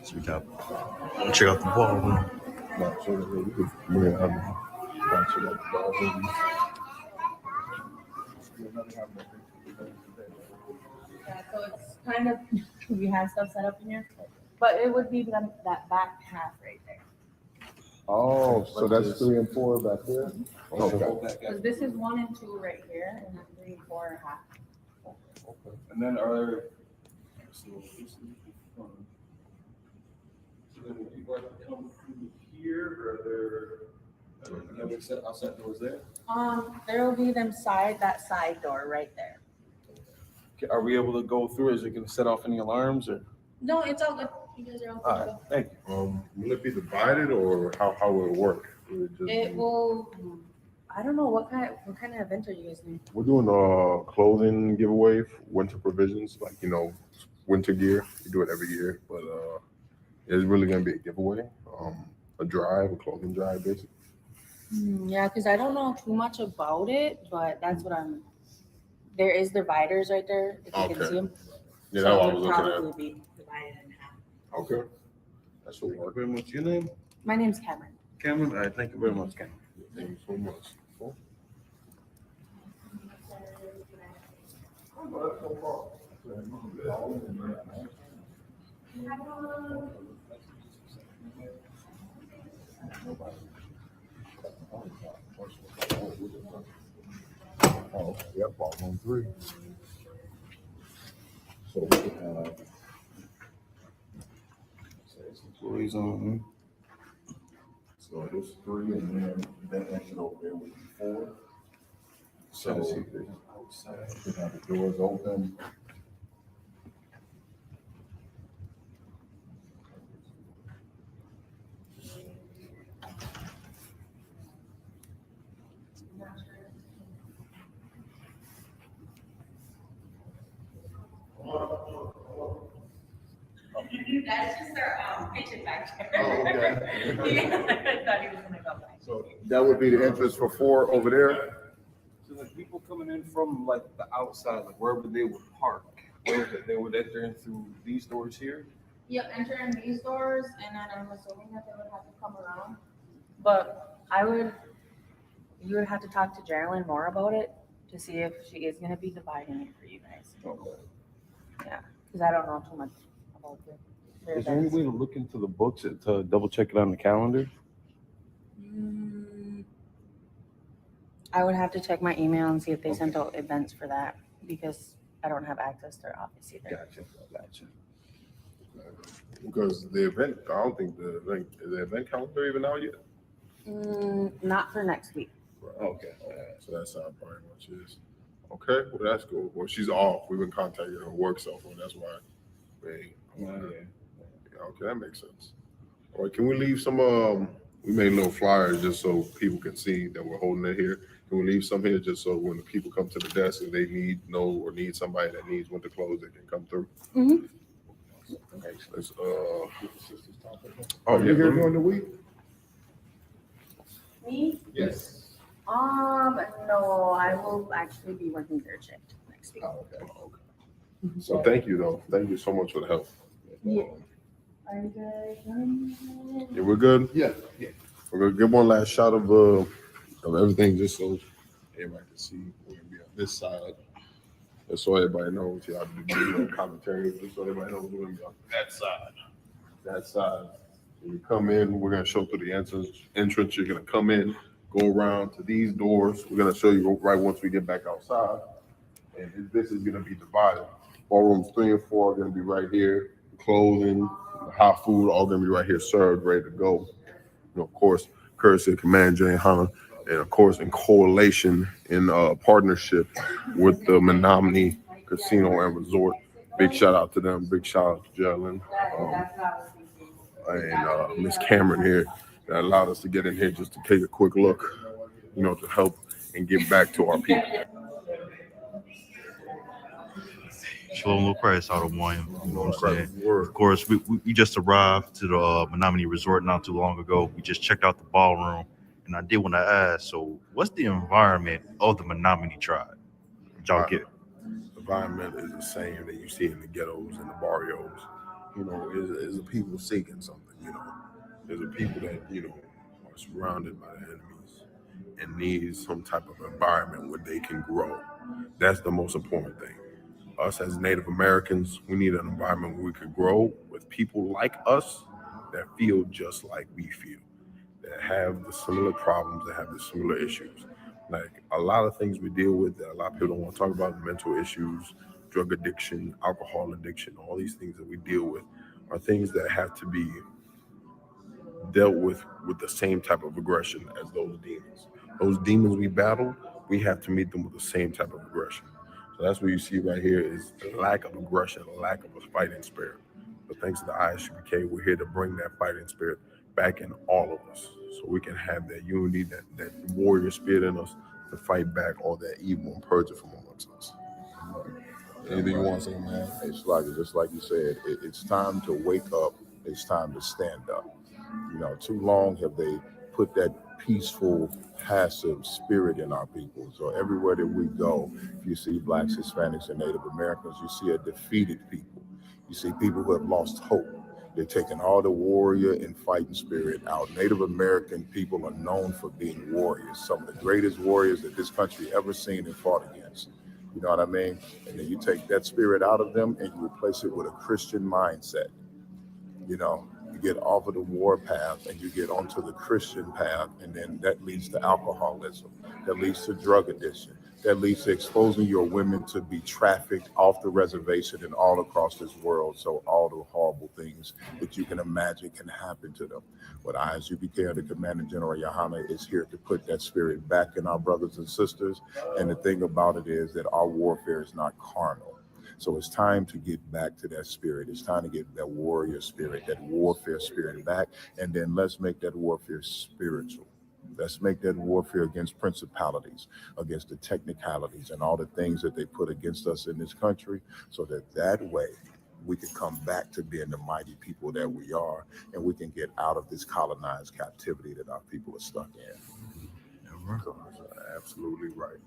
So we got. Check out the ballroom. Yeah, so it's kind of, we have stuff set up in here, but it would be that back half right there. Oh, so that's 3 and 4 back there? Okay. Because this is 1 and 2 right here, and then 3 and 4 are half. And then are there, so this is the front. So then when people have to come through here, or are there outside doors there? There will be that side door right there. Okay, are we able to go through? Is it going to set off any alarms or? No, it's all good. You guys are all All good. right, thank you. Will it be divided or how will it work? Will it just It be- will. I don't know what kind of event are you guys doing? We're doing a clothing giveaway for winter provisions, like winter gear. We do it every year, but it's really gonna be a giveaway, a clothing drive, basically. Yeah, because I don't know too much about it, but that's what I'm. There is dividers right there. If you can Okay. see them. Yeah, So that's what I it was would looking probably be divided in half. at. Okay, that's what Thank you work. very much. Your name? My name's Cameron. Cameron? All right, thank you very much, Cameron. Thank you so much. Cool. Oh, yep, ballroom 3. So we can have Employees on. so this 3 and then that exit over there would be 4. So we can have the doors open. That's just our kitchen back there. Oh, okay. I thought he was gonna go back. So that would be the entrance for 4 over there. So like people coming in from like the outside, like wherever they would park, they would enter in through these doors here. Yep, enter in these doors, and then I'm assuming that they would have to come around. But you would have to talk to Geraldine more about it to see if she is gonna be dividing it for you guys. Yeah, because I don't know too much about their Is there any events. way to look into the books to double check it on the calendar? I would have to check my email and see if they sent out events for that, because I don't have access to their office either. Gotcha. Because the event, I don't think the event calendar even out yet. Not for next week. Okay. So that's how it pretty much is. Okay, well that's cool. Well, she's off. We've been contacting her work cell phone. That's why. Yeah, okay, that makes sense. All right, can we leave some? We made little flyers just so people can see that we're holding it here. Can we leave some here just so when the people come to the desk and they need somebody that needs winter clothes, they can come through? Mhm. Okay, so let's Oh, oh you here yeah. during the week? Me? Yes. No, I will actually be working third shift next week. Oh, okay. So thank you though. Thank you so much for the help. Yeah. Are you guys done? Yeah, we're good. Yeah. We're gonna give one last shot of everything just so everybody can see. We're gonna be on this side. Just so everybody knows, y'all do commentary, just so everybody knows we're gonna be on that side. That side. When you come in, we're gonna show through the entrance. You're gonna come in, go around to these doors. We're gonna show you right once we get back outside. And this is gonna be divided. Ballrooms 3 and 4 are gonna be right here. Clothing, hot food, all gonna be right here, served, ready to go. Of course, courtesy of Command J Hana, and of course in correlation in partnership with the Menominee Casino and Resort. Big shout out to them. Big shout out to Geraldine and Miss Cameron here that allowed us to get in here just to take a quick look, to help and give back to our people. Shalom Christ out of one. You know what I'm saying? Word. Of course, we just arrived to the Menominee Resort not too long ago. We just checked out the ballroom, and I did want to ask, so what's the environment of the Menominee tribe? Did y'all get? The environment is the same that you see in the ghettos and the barrios. Is the people seeking something. There's a people that are surrounded by the enemies and need some type of environment where they can grow. That's the most important thing. Us as Native Americans, we need an environment where we can grow with people like us that feel just like we feel. that have the similar problems, that have the similar issues. Like a lot of things we deal with that a lot of people don't want to talk about, mental issues, drug addiction, alcohol addiction, all these things that we deal with are things that have to be dealt with the same type of aggression as those demons. Those demons we battle, we have to meet them with the same type of aggression. So that's what you see right here is the lack of aggression, a lack of a fighting spirit. But thanks to the ISUPK, we're here to bring that fighting spirit back in all of us, so we can have that unity, that warrior spirit in us to fight back all that evil and purge it from amongst us. Anything you want to say, man? It's like just like you said, it's time to wake up. It's time to stand up. You know, too long have they put that peaceful, passive spirit in our people. So everywhere that we go, if you see blacks, Hispanics, and Native Americans, you see a defeated people. You see people who have lost hope. They're taking all the warrior and fighting spirit out. Native American people are known for being warriors, some of the greatest warriors that this country ever seen and fought against. You know what I mean? And then you take that spirit out of them and you replace it with a Christian mindset. You know, you get off of the war path and you get onto the Christian path, and then that leads to alcoholism, that leads to drug addiction, that leads to exposing your women to be trafficked off the reservation and all across this world. So all the horrible things that you can imagine can happen to them. But ISUPK, the Commander General Yohana, is here to put that spirit back in our brothers and sisters. And the thing about it is that our warfare is not carnal. So it's time to get back to that spirit. It's time to get that warrior spirit, that warfare spirit back. And then let's make that warfare spiritual. Let's make that warfare against principalities, against the technicalities and all the things that they put against us in this country, so that way we can come back to being the mighty people that we are, and we can get out of this colonized captivity that our people are stuck in. Absolutely right.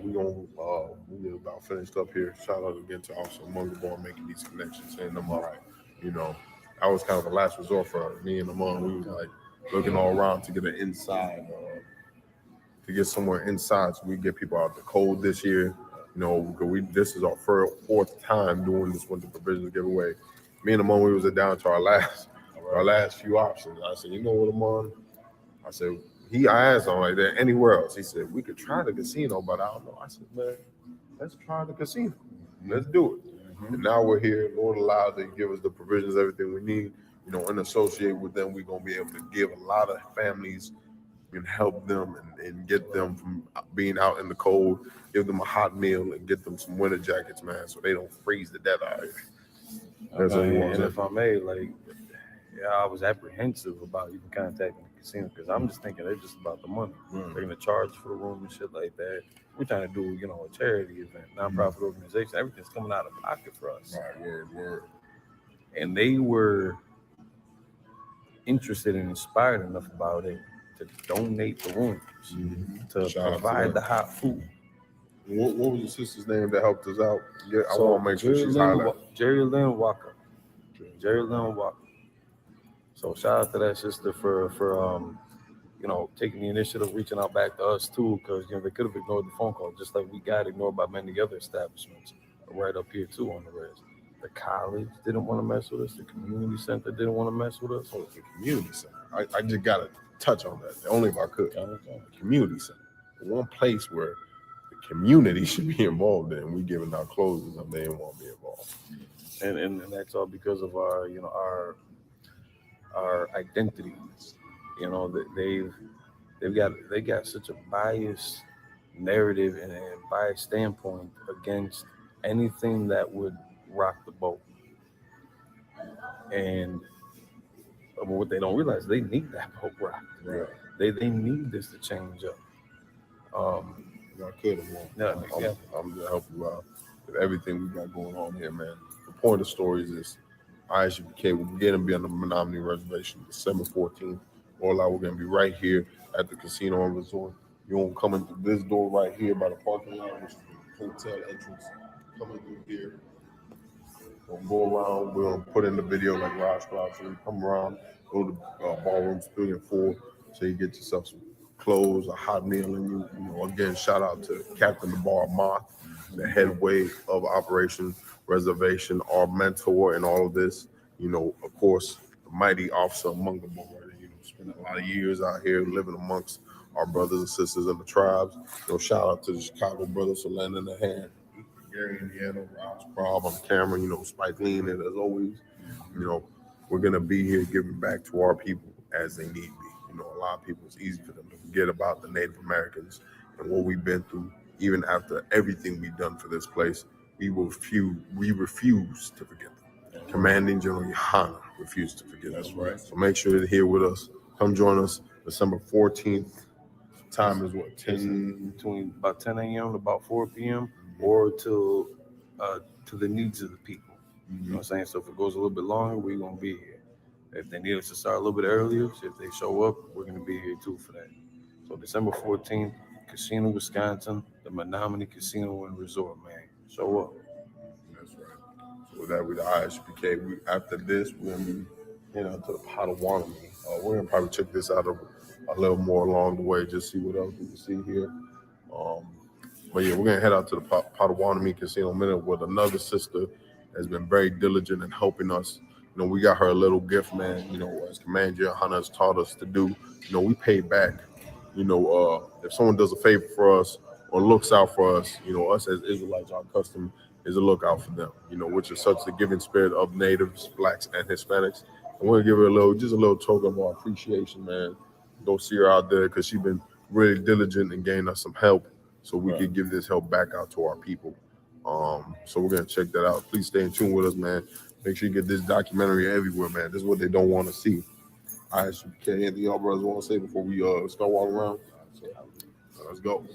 We about finished up here. Shout out again to Officer Mungabar making these connections, setting them up. You know, that was kind of a last resort for me and Amon. We was like looking all around to get an inside, to get somewhere inside, so we get people out the cold this year. You know, because this is our fourth time doing this winter provisions giveaway. Me and Amon, we was down to our last few options. I said, you know what, Amon? I said, I asked him, like, there anywhere else? He said, we could try the casino, but I don't know. I said, man, let's try the casino. Let's do it. And now we're here. Lord allows to give us the provisions, everything we need, you know, and associate with them. We're going to be able to give a lot of families and help them and get them from being out in the cold, give them a hot meal and get them some winter jackets, man, so they don't freeze to death out here. That's what you want And to if I may, like, yeah, I was apprehensive about even contacting the casino because I'm just thinking they're just about the money. They're going to charge for the room and shit like that. We're trying to do, you know, a charity event, nonprofit organization. Everything's coming out of pocket for us. Right, word. And they were interested and inspired enough about it to donate the rooms, to Shout out to provide them. the hot food. What was your sister's name that helped us out? Yeah, I So want to make sure she's highlighted. Jerry Lynn Walker. So shout out to that sister for you know, taking the initiative, reaching out back to us too, because you know they could have ignored the phone call, just like we got ignored by many other establishments right up here too on the res. The college didn't want to mess with us. The community center didn't want to mess with us. Oh, the community center. I just got to touch on that, only if I could. The community center, the one place where the community should be involved in. We giving out clothes and they didn't want to be involved. And that's all because of our, you know, our identities. You know, that they got such a biased narrative and biased standpoint against anything that would rock the boat. And what they don't realize, they need that boat rocked. Right. They need this to change up. I could have won. Yeah. I'm gonna help you out with everything we got going on here, man. The point of the story is this: ISUPK, we're gonna be on the Menominee Reservation December 14th. All out, we're gonna be right here at the casino and resort. You won't come into this door right here by the parking lot, which is the hotel entrance. Coming through here. We'll go around. We're gonna put in the video like Raj Cloud. So you come around, go to ballrooms 3 and 4, so you get yourself some clothes, a hot meal, and you know, again, shout out to Captain the Bar Moth, the head wave of Operation Reservation, our mentor in all of this. You know, of course, the mighty Officer Mungabar, you know, spent a lot of years out here living amongst our brothers and sisters in the tribes. Shout out to the Chicago brothers for lending a hand. Gary, Indiana, Ross, Prob on the camera, Spike Lean, and as always, we're gonna be here giving back to our people as they need be. A lot of people, it's easy for them to forget about the Native Americans and what we've been through. Even after everything we've done for this place, we refuse to forget them. Commanding General Yohana refused to forget. That's right. So make sure you're here with us. Come join us December 14th. Time is what, 10? Between about 10 a.m. to about 4 p.m. or to the needs of the people. You know what I'm saying? So if it goes a little bit longer, we're going to be here. If they need us to start a little bit earlier, so if they show up, we're going to be here too for that. So December 14th, Casino, Wisconsin, the Menominee Casino and Resort, man. Show up. That's right. So with that, with the ISPK, after this, we're going to be heading out to the Potawatomi. We're going to probably check this out a little more along the way, just see what else we can see here. But yeah, we're going to head out to the Potawatomi Casino in a minute with another sister has been very diligent in helping us. We got her a little gift, man, as Commander Johanna has taught us to do. We pay back. If someone does a favor for us or looks out for us, us as Israelites, our custom is to look out for them, which is such the giving spirit of natives, blacks, and Hispanics. And we're going to give her a little token of our appreciation, man. Go see her out there because she's been really diligent in getting us some help so we can give this help back out to our people. So we're going to check that out. Please stay in tune with us, man. Make sure you get this documentary everywhere, man. This is what they don't want to see. All right, so anything y'all brothers want to say before we start walking around? Let's go.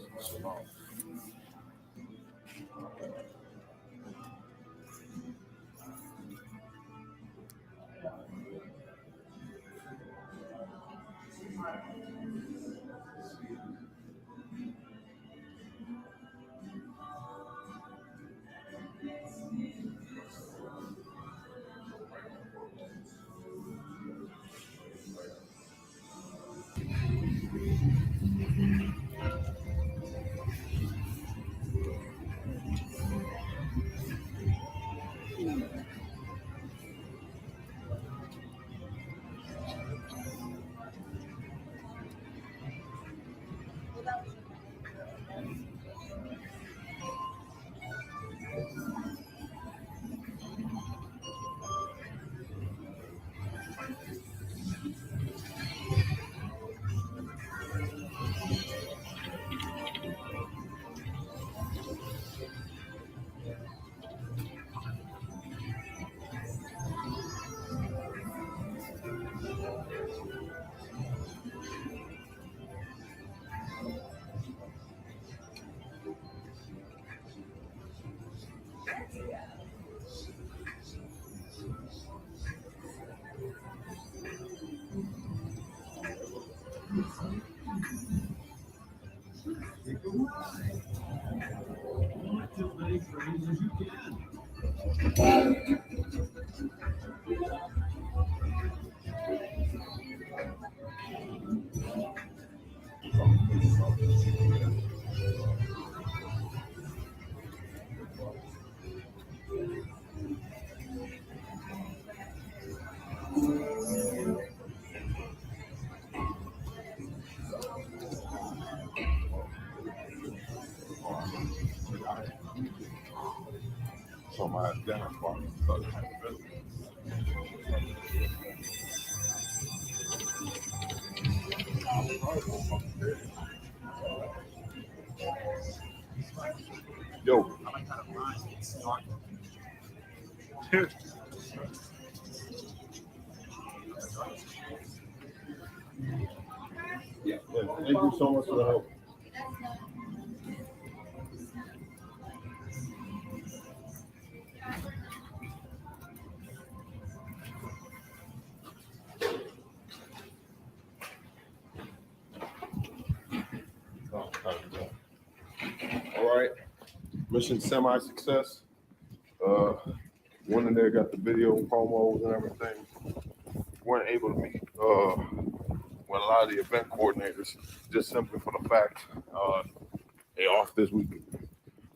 Yo. Yeah, thank you so much for the help. All right, mission semi-success. One in there got the video promos and everything. Weren't able to meet with a lot of the event coordinators just simply for the fact they off this week.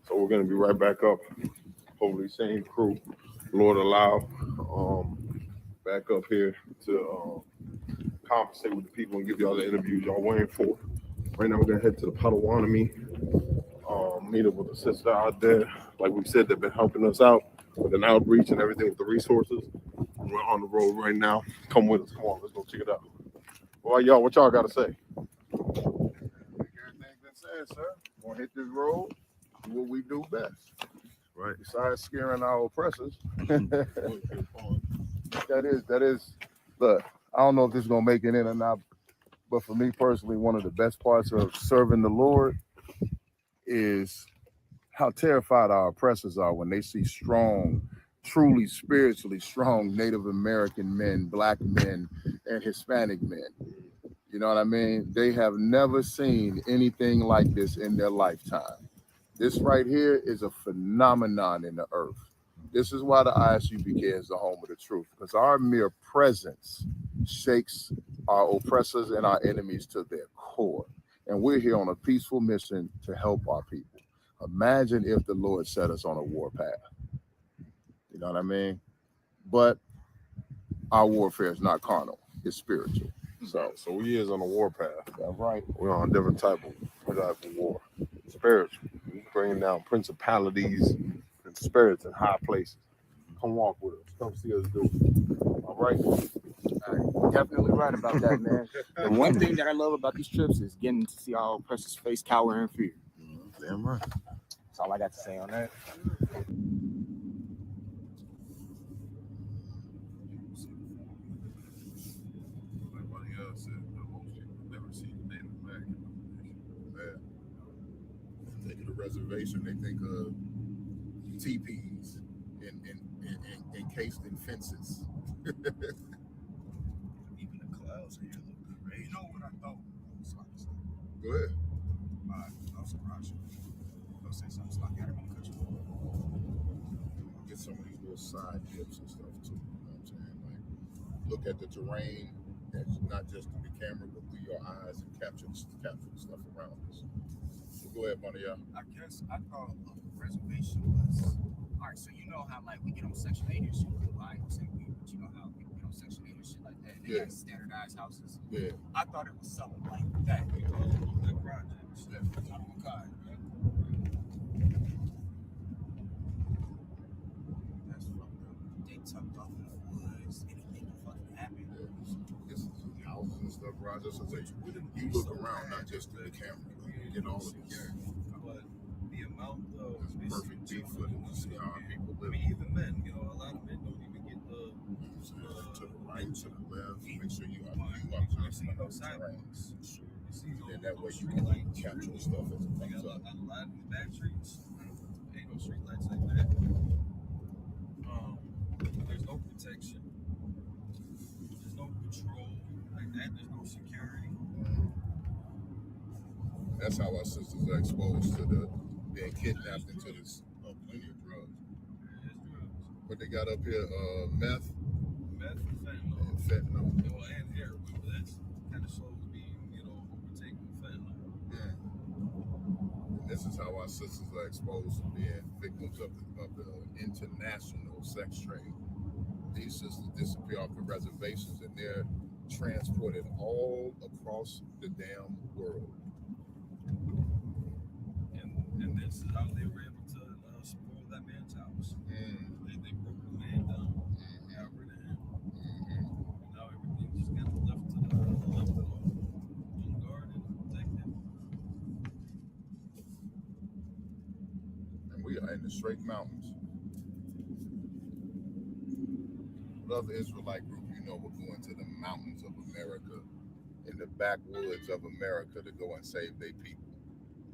So we're gonna be right back up. Hopefully, same crew, Lord allow, back up here to conversate with the people and give y'all the interviews y'all waiting for. Right now, we're gonna head to the Potawatomi. Meet up with the sister out there. Like we said, they've been helping us out with an outreach and everything with the resources. We're on the road right now. Come with us. Come on, let's go check it out. Well, y'all, what y'all got to say? Everything's been said, sir. We're gonna hit this road, do what we do best. Right. Besides scaring our oppressors. that is. Look, I don't know if this is gonna make it in or not, but for me personally, one of the best parts of serving the Lord is how terrified our oppressors are when they see strong, truly spiritually strong Native American men, Black men, and Hispanic men. You know what I mean? They have never seen anything like this in their lifetime. This right here is a phenomenon in the earth. This is why the ISUPK is the home of the truth, because our mere presence shakes our oppressors and our enemies to their core. And we're here on a peaceful mission to help our people. Imagine if the Lord set us on a war path. You know what I mean? But our warfare is not carnal, it's spiritual. So we is on a war path. That's right. We're on a different type of war. Spiritual. We bringing down principalities and spirits in high places. Come walk with us. Come see us do it. All right. Definitely right about that, man. The one thing that I love about these trips is getting to see our oppressors face cower in fear. Damn right. That's all I got to say on that. Everybody else said that most people never seen a Native American. Think of the reservation, they think of teepees encased in fences. Even the clouds here look great. You know what I thought? Go ahead. I'll surprise you. I'll say something like that. Get some of these little side dips and stuff too. You know what I'm saying? Like, look at the terrain, and not just through the camera, but through your eyes, and capture the stuff around us. So go ahead, Bonnie. I guess I thought a reservation was all right. So you know how like we get on Section 8 and shit with Lions and but you know how people get on Section 8 and shit like that. They got standardized houses. Yeah. I thought it was something like that. That projects. Yeah. Okay. That's fucked up. They tucked off in the woods. Anything can fucking happen. This is houses and stuff, Roger. So you look around, not just through the camera. You get all of this. But the amount of Perfect beat footage to see how people live. I mean, even men, a lot of men don't even get the to the right, to the left. Make sure you are see no sidewalks. And that way you can capture the stuff as it comes up. A lot of these back streets, ain't no street lights like that. There's no protection. There's no patrol like that. There's no security. That's how our sisters are exposed to being kidnapped into this plenty of drugs. But they got up here meth and fentanyl. And heroin, but that's kind of slowly being, overtaken with fentanyl. And this is how our sisters are exposed to being victims of the international sex trade. These sisters disappear off the reservations and they're transported all across the damn world. And this is how they were able to spoil that man's house. They broke the man down, got rid of him. And now everything just got left alone, unguarded, protected. And we are in the straight mountains. What other Israelite group will go into the mountains of America, in the backwoods of America to go and save their people?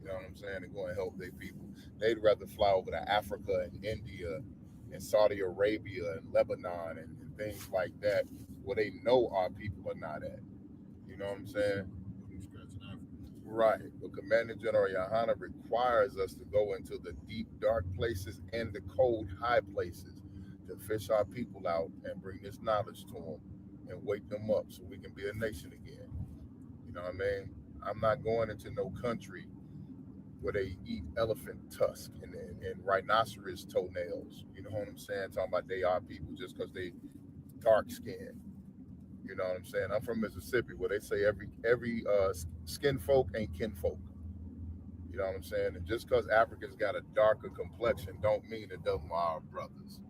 You know what I'm saying? And go and help their people. They'd rather fly over to Africa and India and Saudi Arabia and Lebanon and things like that, where they know our people are not at. You know what I'm saying? Right. But Commander General Yohana requires us to go into the deep, dark places and the cold, high places to fish our people out and bring this knowledge to them and wake them up so we can be a nation again. You know what I mean? I'm not going into no country where they eat elephant tusk and rhinoceros toenails. You know what I'm saying? Talking about they are people just because they dark skinned. You know what I'm saying? I'm from Mississippi, where they say every skin folk ain't kinfolk. You know what I'm saying? And just because Africans got a darker complexion, don't mean that them are our brothers.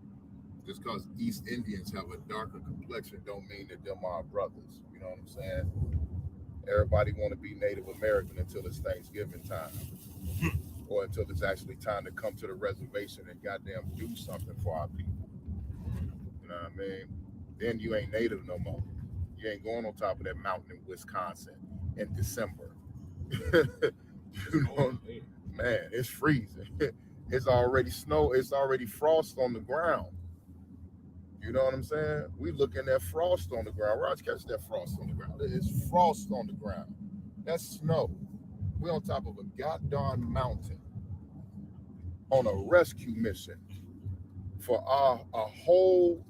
Just because East Indians have a darker complexion, don't mean that them are our brothers. You know what I'm saying? Everybody want to be Native American until it's Thanksgiving time, or until it's actually time to come to the reservation and goddamn do something for our people. You know what I mean? Then you ain't Native no more. You ain't going on top of that mountain in Wisconsin in December. You know, man, it's freezing. It's already snow. It's already frost on the ground. You know what I'm saying? We looking at frost on the ground. Raj, catch that frost on the ground. It's frost on the ground. That's snow. We're on top of a goddamn mountain on a rescue mission for a whole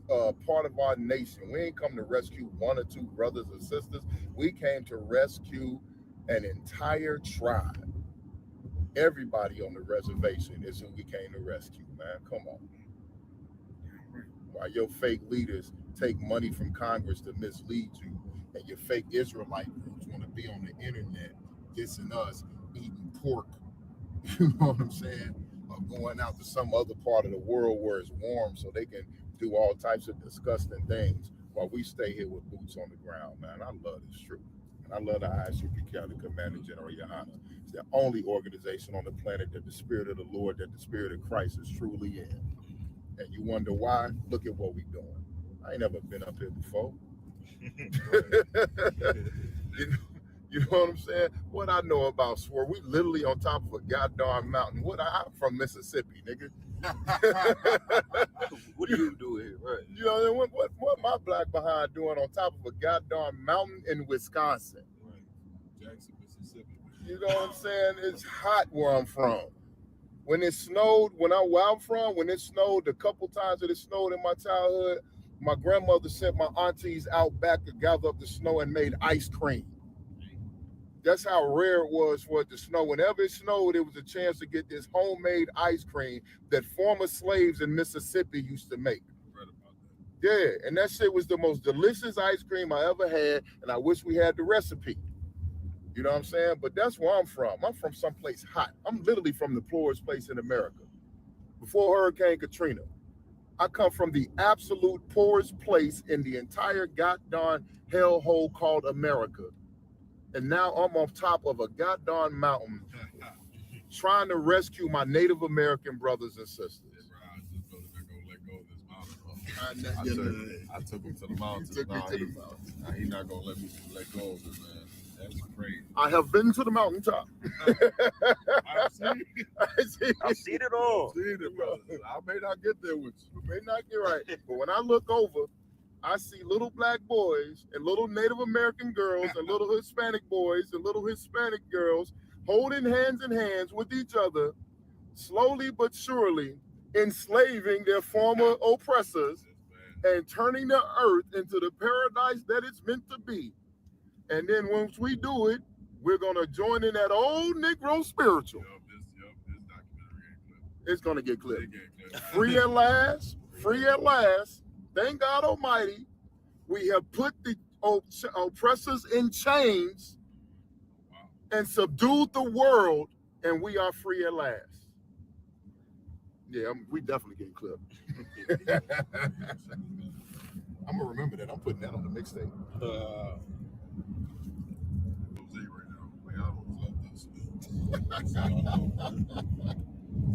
part of our nation. We ain't come to rescue one or two brothers or sisters. We came to rescue an entire tribe. Everybody on the reservation is who we came to rescue, man. Come on. While your fake leaders take money from Congress to mislead you, and your fake Israelite groups want to be on the internet dissing us, eating pork, you know what I'm saying? Or going out to some other part of the world where it's warm so they can do all types of disgusting things while we stay here with boots on the ground, man. I love this truth. And I love the ISUP County Commander General Yohana. It's the only organization on the planet that the Spirit of the Lord, that the Spirit of Christ is truly in. And you wonder why? Look at what we doing. I ain't never been up here before. You know what I'm saying? What I know about Swerve, we literally on top of a goddamn mountain. I'm from Mississippi, nigga. What do you do here, right? You know what my black behind doing on top of a goddamn mountain in Wisconsin? Right. Jackson, Mississippi. You know what I'm saying? It's hot where I'm from. When it snowed, where I'm from, when it snowed, a couple times that it snowed in my childhood, my grandmother sent my aunties out back to gather up the snow and made ice cream. That's how rare it was for it to snow. Whenever it snowed, it was a chance to get this homemade ice cream that former slaves in Mississippi used to make. I read about that. Yeah, and that shit was the most delicious ice cream I ever had, and I wish we had the recipe. You know what I'm saying? But that's where I'm from. I'm from someplace hot. I'm literally from the poorest place in America. Before Hurricane Katrina, I come from the absolute poorest place in the entire goddamn hellhole called America. And now I'm on top of a goddamn mountain trying to rescue my Native American brothers and sisters. I just know they're gonna let go of this mountain. I took him to the mountain. He's not gonna let me let go of it, man. That's crazy. I have been to the mountaintop. I've seen it all. I've seen it, brother. I may not get there with you. You may not get right, but when I look over, I see little black boys and little Native American girls and little Hispanic boys and little Hispanic girls holding hands in hands with each other, slowly but surely enslaving their former oppressors and turning the earth into the paradise that it's meant to be. And then once we do it, we're going to join in that old Negro spiritual. This documentary ain't clipped. It's going to get clipped. Free at last. Free at last. Thank God Almighty, we have put the oppressors in chains and subdued the world, and we are free at last. Yeah, we definitely getting clipped. I'm going to remember that. I'm putting that on the mixtape. Right now. Like, I don't love this. Of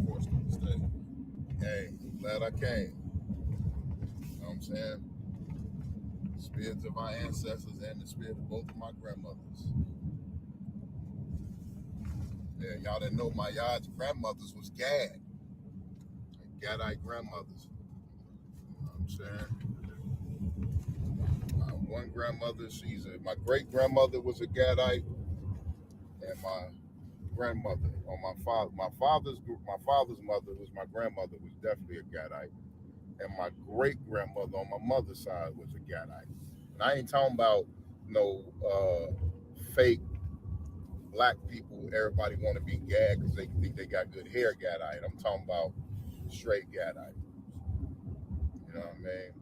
course, I'm gonna stay. Hey, I'm glad I came. You know what I'm saying? The spirits of our ancestors and the spirit of both of my grandmothers. Yeah, y'all didn't know my yard's grandmothers was Gad. Gadite grandmothers. You know what I'm saying? My one grandmother, my great grandmother was a Gadite, and my grandmother on my father's mother was my grandmother was definitely a Gadite, and my great grandmother on my mother's side was a Gadite. And I ain't talking about no fake black people. Everybody want to be Gad because they think they got good hair Gadite. I'm talking about straight Gadite. You know what I mean?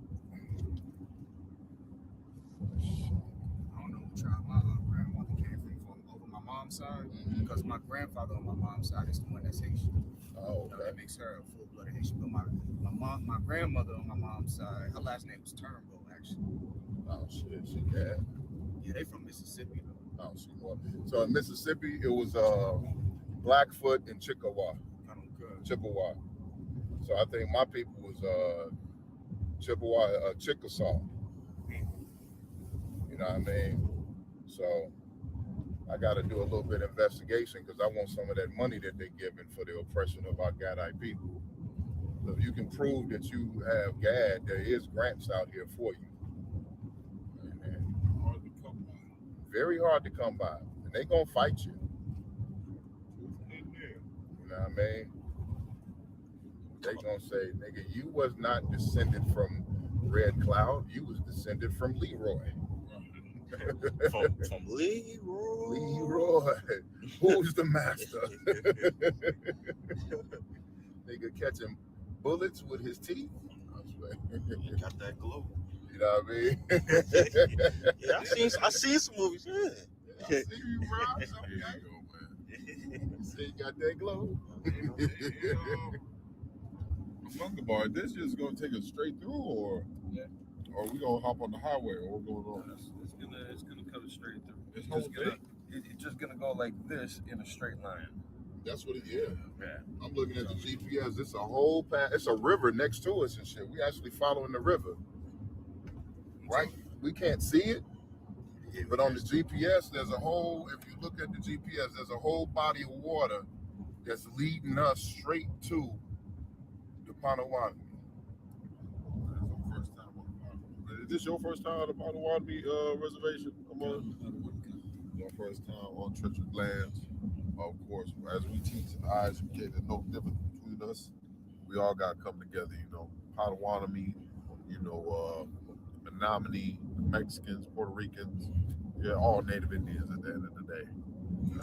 side because my grandfather on my mom's side is the one that's Haitian. Oh, That makes her a full-blooded Haitian. But my grandmother on my mom's side, her last name was Turnbull, actually. Oh shit, she got. Yeah, they from Mississippi though. Oh, she was. So in Mississippi, it was Blackfoot and Chippewa. Chippewa. So I think my people was Chippewa, Chickasaw. You know what I mean? So I got to do a little bit of investigation because I want some of that money that they're giving for the oppression of our Gadite people. So if you can prove that you have Gad, there is grants out here for you. And Hard to come by. very hard to come by. And they going to fight you. You know what I mean? They going to say, nigga, you was not descended from Red Cloud. You was descended from Leroy. from Leroy. Leroy. Who's the master? Nigga catching bullets with his teeth. He got that glow. You know what I mean? Yeah, I seen some movies. Yeah. I see you, bro. There you go, man. You see, you got that glow. Monkey this just gonna take us straight through, or we gonna hop on the highway, or what's going on? It's gonna cut it straight through. It's just gonna go like this in a straight line. That's what it is. Yeah. I'm looking at the GPS. It's a whole path. It's a river next to us and shit. We actually following the river. Right? We can't see it. But on the GPS, there's a whole, if you look at the GPS, there's a whole body of water that's leading us straight to the Potawatomi. Is this your first time on the Potawatomi reservation? Come on. Your first time on treacherous lands. Of course, as we teach eyes, there's no difference between us. We all got to come together, you know. Potawatomi, you know, Menominee, Mexicans, Puerto Ricans, yeah, all Native Indians at the end of the day.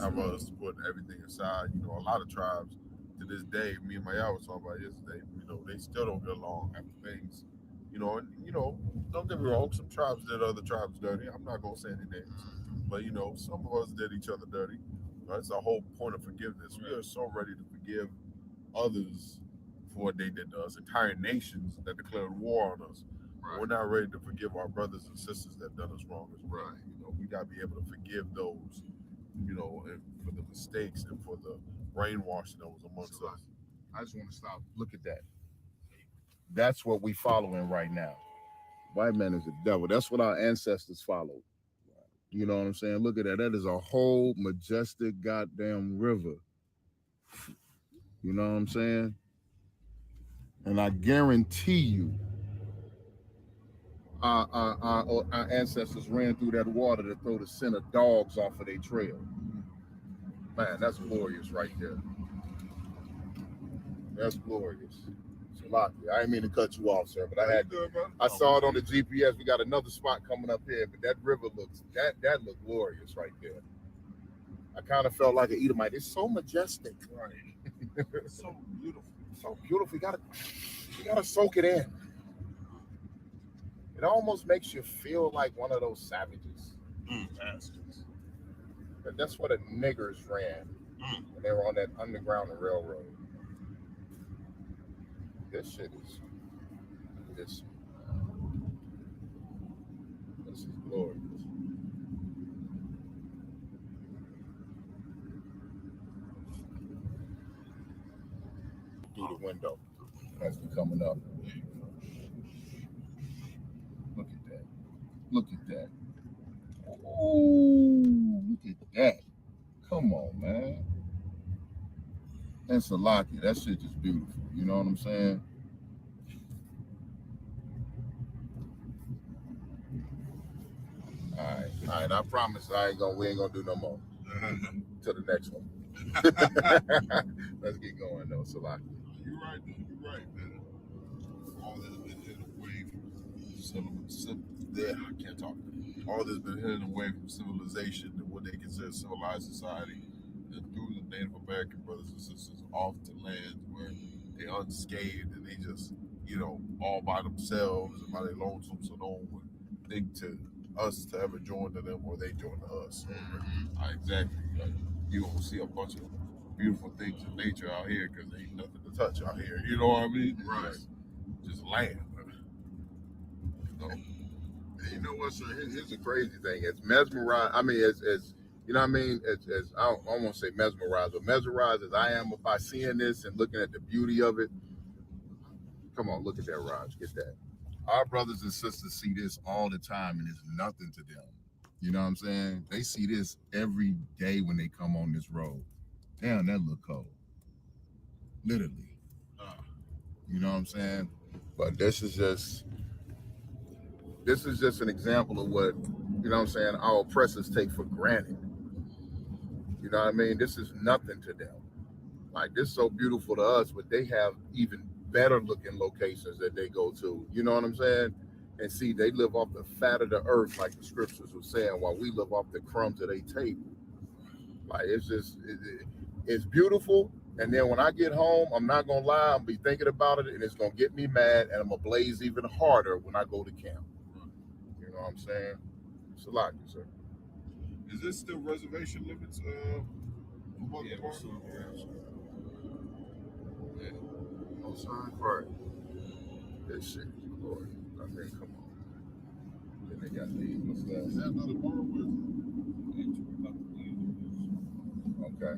I want us to put everything aside. You know, a lot of tribes to this day, me and my y'all was talking about yesterday, you know, they still don't get along after things. You know, and you know, don't get me wrong, some tribes did other tribes dirty. I'm not gonna say any names. But you know, some of us did each other dirty. That's the whole point of forgiveness. We are so ready to forgive others for what they did to us, entire nations that declared war on us. Right. We're not ready to forgive our brothers and sisters that done us wrong as well. Right. You know, we got to be able to forgive those, you know, and for the mistakes and for the brainwashing that was amongst us. I just want to stop. Look at that. That's what we following right now. White man is the devil. That's what our ancestors followed. You know what I'm saying? Look at that. That is a whole majestic goddamn river. You know what I'm saying? And I guarantee you, our ancestors ran through that water to throw the scent of dogs off of their trail. Man, that's glorious right there. That's glorious. Salaki. I didn't mean to cut you off, sir, but I saw it on the GPS. We got another spot coming up here, but that river looks that looked glorious right there. I kind of felt like an Edomite. It's so majestic. Right. It's so beautiful. So beautiful. You gotta soak it in. It almost makes you feel like one of those savages. Bastards. But that's what the niggers ran when they were on that underground railroad. This shit is this is glorious. Through the window as we're coming up. Look at that. Look at that. Oh, look at that. Come on, man. And Salaki, that shit is beautiful. You know what I'm saying? All right. I promise we ain't gonna do no more. To the next one. Let's get going though, Salaki. You're right, man. All that has been hidden away from I can't talk. All that's been hidden away from civilization and what they consider civilized society, and through the Native American brothers and sisters off to lands where they're unscathed and they just, you know, all by themselves and by their lonesome, so no one would think to us to ever join to them or they join to us. Exactly. Like, you don't see a bunch of beautiful things in nature out here because there ain't nothing to touch out here. You know what I mean? Right. Just land. You know? And you know what? So here's the crazy thing. It's mesmerized. I mean, as you know what I mean? As I don't want to say mesmerized, but mesmerized as I am by seeing this and looking at the beauty of it. Come on, look at that, Raj. Get that. Our brothers and sisters see this all the time, and it's nothing to them. You know what I'm saying? They see this every day when they come on this road. Damn, that look cold. Literally. You know what I'm saying? But this is just an example of what, you know what I'm saying, our oppressors take for granted. You know what I mean? This is nothing to them. Like, this is so beautiful to us, but they have even better looking locations that they go to. You know what I'm saying? And see, they live off the fat of the earth, like the scriptures were saying, while we live off the crumbs of their table. Like, it's just, it's beautiful. And then when I get home, I'm not going to lie, I'm be thinking about it, and it's going to get me mad, and I'm going to blaze even harder when I go to camp. You know what I'm saying? It's a lot, sir. Is this still reservation limits? Yeah, no sign for it. This shit, Lord. I mean, come on. Then they got these. What's that? Is that another bar? Okay.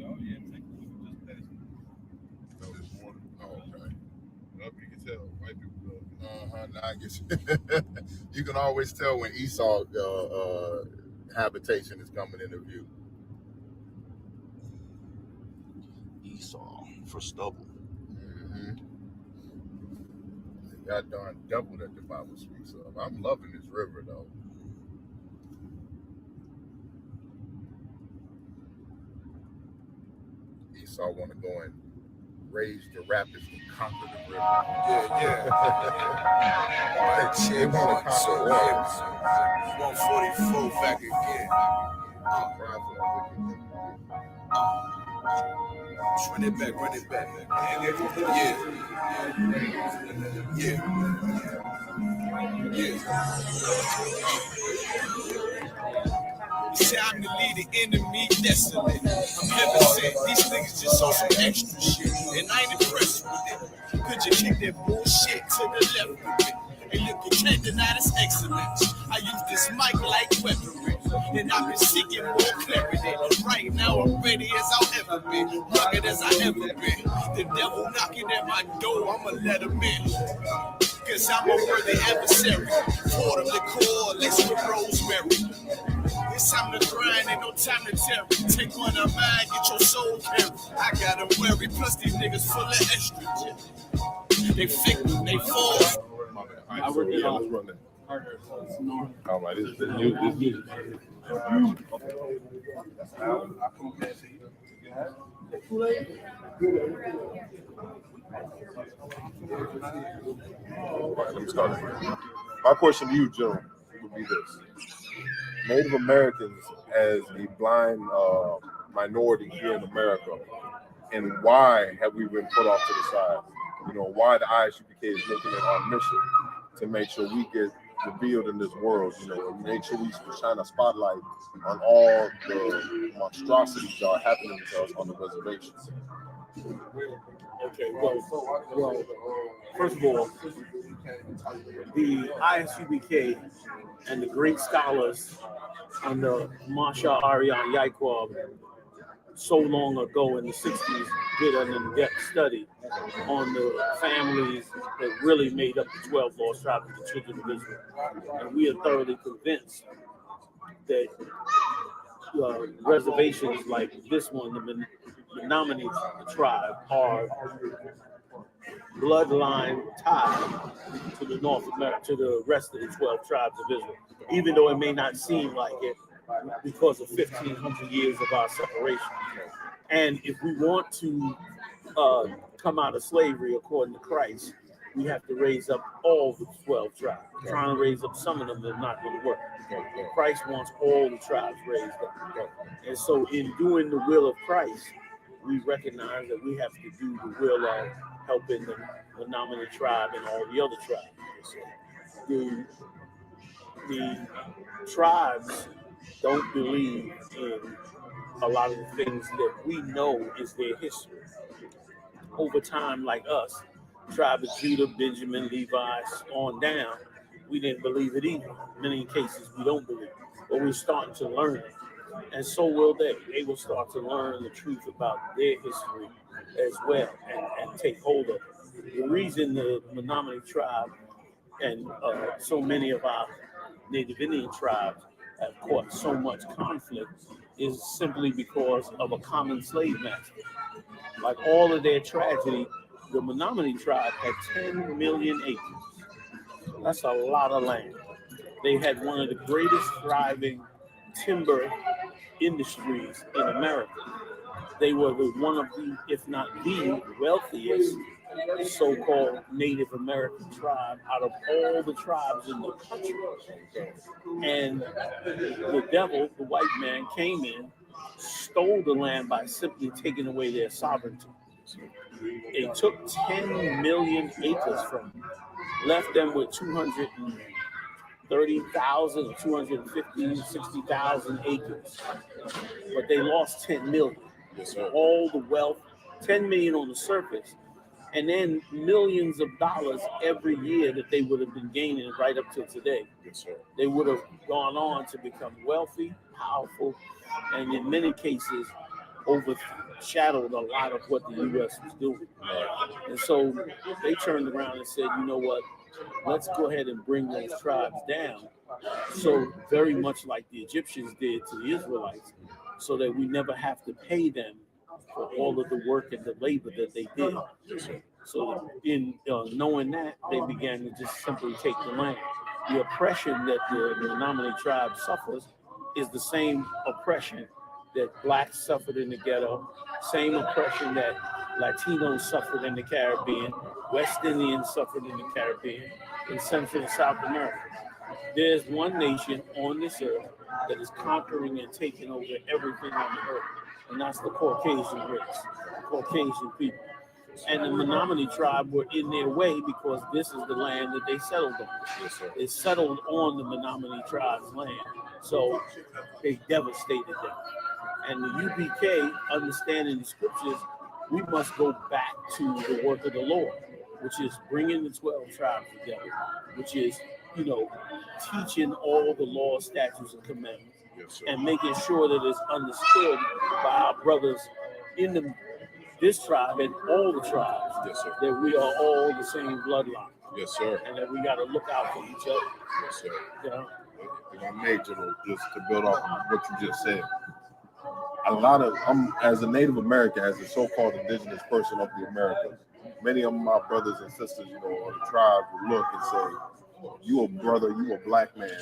Oh, yeah, take a look at this past. No, this water. Oh, okay. Up, you can tell white people go. Now I guess you can always tell when Esau habitation is coming into view. Esau for stubble. Got done double that the Bible speaks of. I'm loving this river though. Esau want to go and raise the rapids and conquer the river. Yeah. They want to conquer water. 144 back again. Run it back. You say I'm the leader, enemy desolate. I'm heaven sent. These niggas just on some extra shit, and I ain't impressed with it. Could you kick that bullshit to the left of it? And look, you can't deny this excellence. I use this mic like weaponry, and I've been seeking more clarity. Right now, I'm ready as I'll ever be, rugged as I ever been. The devil knocking at my door, I'ma let him in. Cause I'm a worthy adversary. Pour them liqueur, laced with rosemary. It's time to grind, ain't no time to tarry. Take one of mine, get your soul carried. I gotta worry, plus these niggas full of estrogen. They fake me, they fall. I work it off. Let's run that. All right, this music. All right, let me start it. My question to you, Joe, would be this. Native Americans as a blind minority here in America, and why have we been put off to the side? You know, why the ISUPK is making it our mission to make sure we get revealed in this world, you know, and make sure we shine a spotlight on all the monstrosities that are happening to us on the reservations. Okay, well, first of all, the ISUBK and the great scholars under Masha Arian Yaquab so long ago in the 60s did an in-depth study on the families that really made up the 12 lost tribes of the children of Israel. And we are thoroughly convinced that reservations like this one, the Menominee tribe, are bloodline tied to the North America, to the rest of the 12 tribes of Israel, even though it may not seem like it because of 1,500 years of our separation. And if we want to come out of slavery according to Christ, we have to raise up all the 12 tribes. Trying to raise up some of them is not going to work. Christ wants all the tribes raised up. And so in doing the will of Christ, we recognize that we have to do the will of helping the Menominee tribe and all the other tribes. the tribes don't believe in a lot of the things that we know is their history. Over time, like us, tribe of Judah, Benjamin, Levi, on down, we didn't believe it either. In many cases, we don't believe it, but we're starting to learn it. And so will they. They will start to learn the truth about their history as well and take hold of it. The reason the Menominee tribe and so many of our Native Indian tribes have caused so much conflict is simply because of a common slave master. Like all of their tragedy, the Menominee tribe had 10 million acres. That's a lot of land. They had one of the greatest thriving timber industries in America. They were one of the, if not the wealthiest so-called Native American tribe out of all the tribes in the country. And the devil, the white man, came in, stole the land by simply taking away their sovereignty. They took 10 million acres from them, left them with 230,000 or 250, 60,000 acres. But they lost 10 million. Yes, sir. All the wealth, 10 million on the surface, and then millions of dollars every year that they would have been gaining right up to today. Yes, sir. They would have gone on to become wealthy, powerful, and in many cases overshadowed a lot of what the U.S. was doing. And so they turned around and said, you know what, let's go ahead and bring those tribes down. So very much like the Egyptians did to the Israelites, so that we never have to pay them for all of the work and the labor that they did. So in knowing that, they began to just simply take the land. The oppression that the Menominee tribe suffers is the same oppression that blacks suffered in the ghetto, same oppression that Latinos suffered in the Caribbean, West Indians suffered in the Caribbean, in Central and South America. There's one nation on this earth that is conquering and taking over everything on the earth, and that's the Caucasian race, Caucasian people. And the Menominee tribe were in their way because this is the land that they settled on. Yes, sir. They settled on the Menominee tribe's land, so they devastated them. And the UPK, understanding the scriptures, we must go back to the work of the Lord, which is bringing the 12 tribes together, which is, teaching all the laws, statutes, and commandments, Yes, sir. and making sure that it's understood by our brothers in this tribe and all the tribes, Yes, sir. that we are all the same bloodline, Yes, sir. and that we got to look out for each other. Yes, sir. You know? If I may, General, just to build off of what you just said, I'm as a Native American, as a so-called indigenous person of the Americas, many of my brothers and sisters, on the tribe would look and say, you a brother, you a black man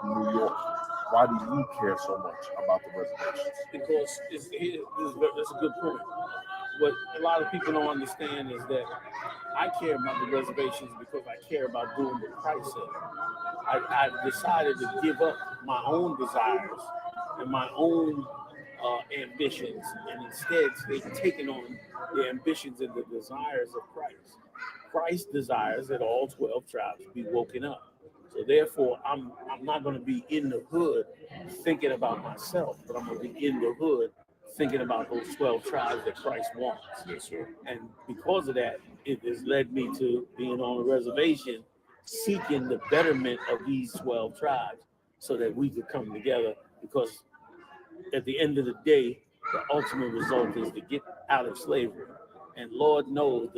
from New York. Why do you care so much about the reservations? Because that's a good point. What a lot of people don't understand is that I care about the reservations because I care about doing what Christ said. I've decided to give up my own desires and my own ambitions, and instead taking on the ambitions and the desires of Christ. Christ desires that all 12 tribes be woken up. So therefore, I'm not going to be in the hood thinking about myself, but I'm going to be in the hood thinking about those 12 tribes that Christ wants. Yes, sir. And because of that, it has led me to being on a reservation, seeking the betterment of these 12 tribes so that we could come together, because at the end of the day, the ultimate result is to get out of slavery. And Lord knows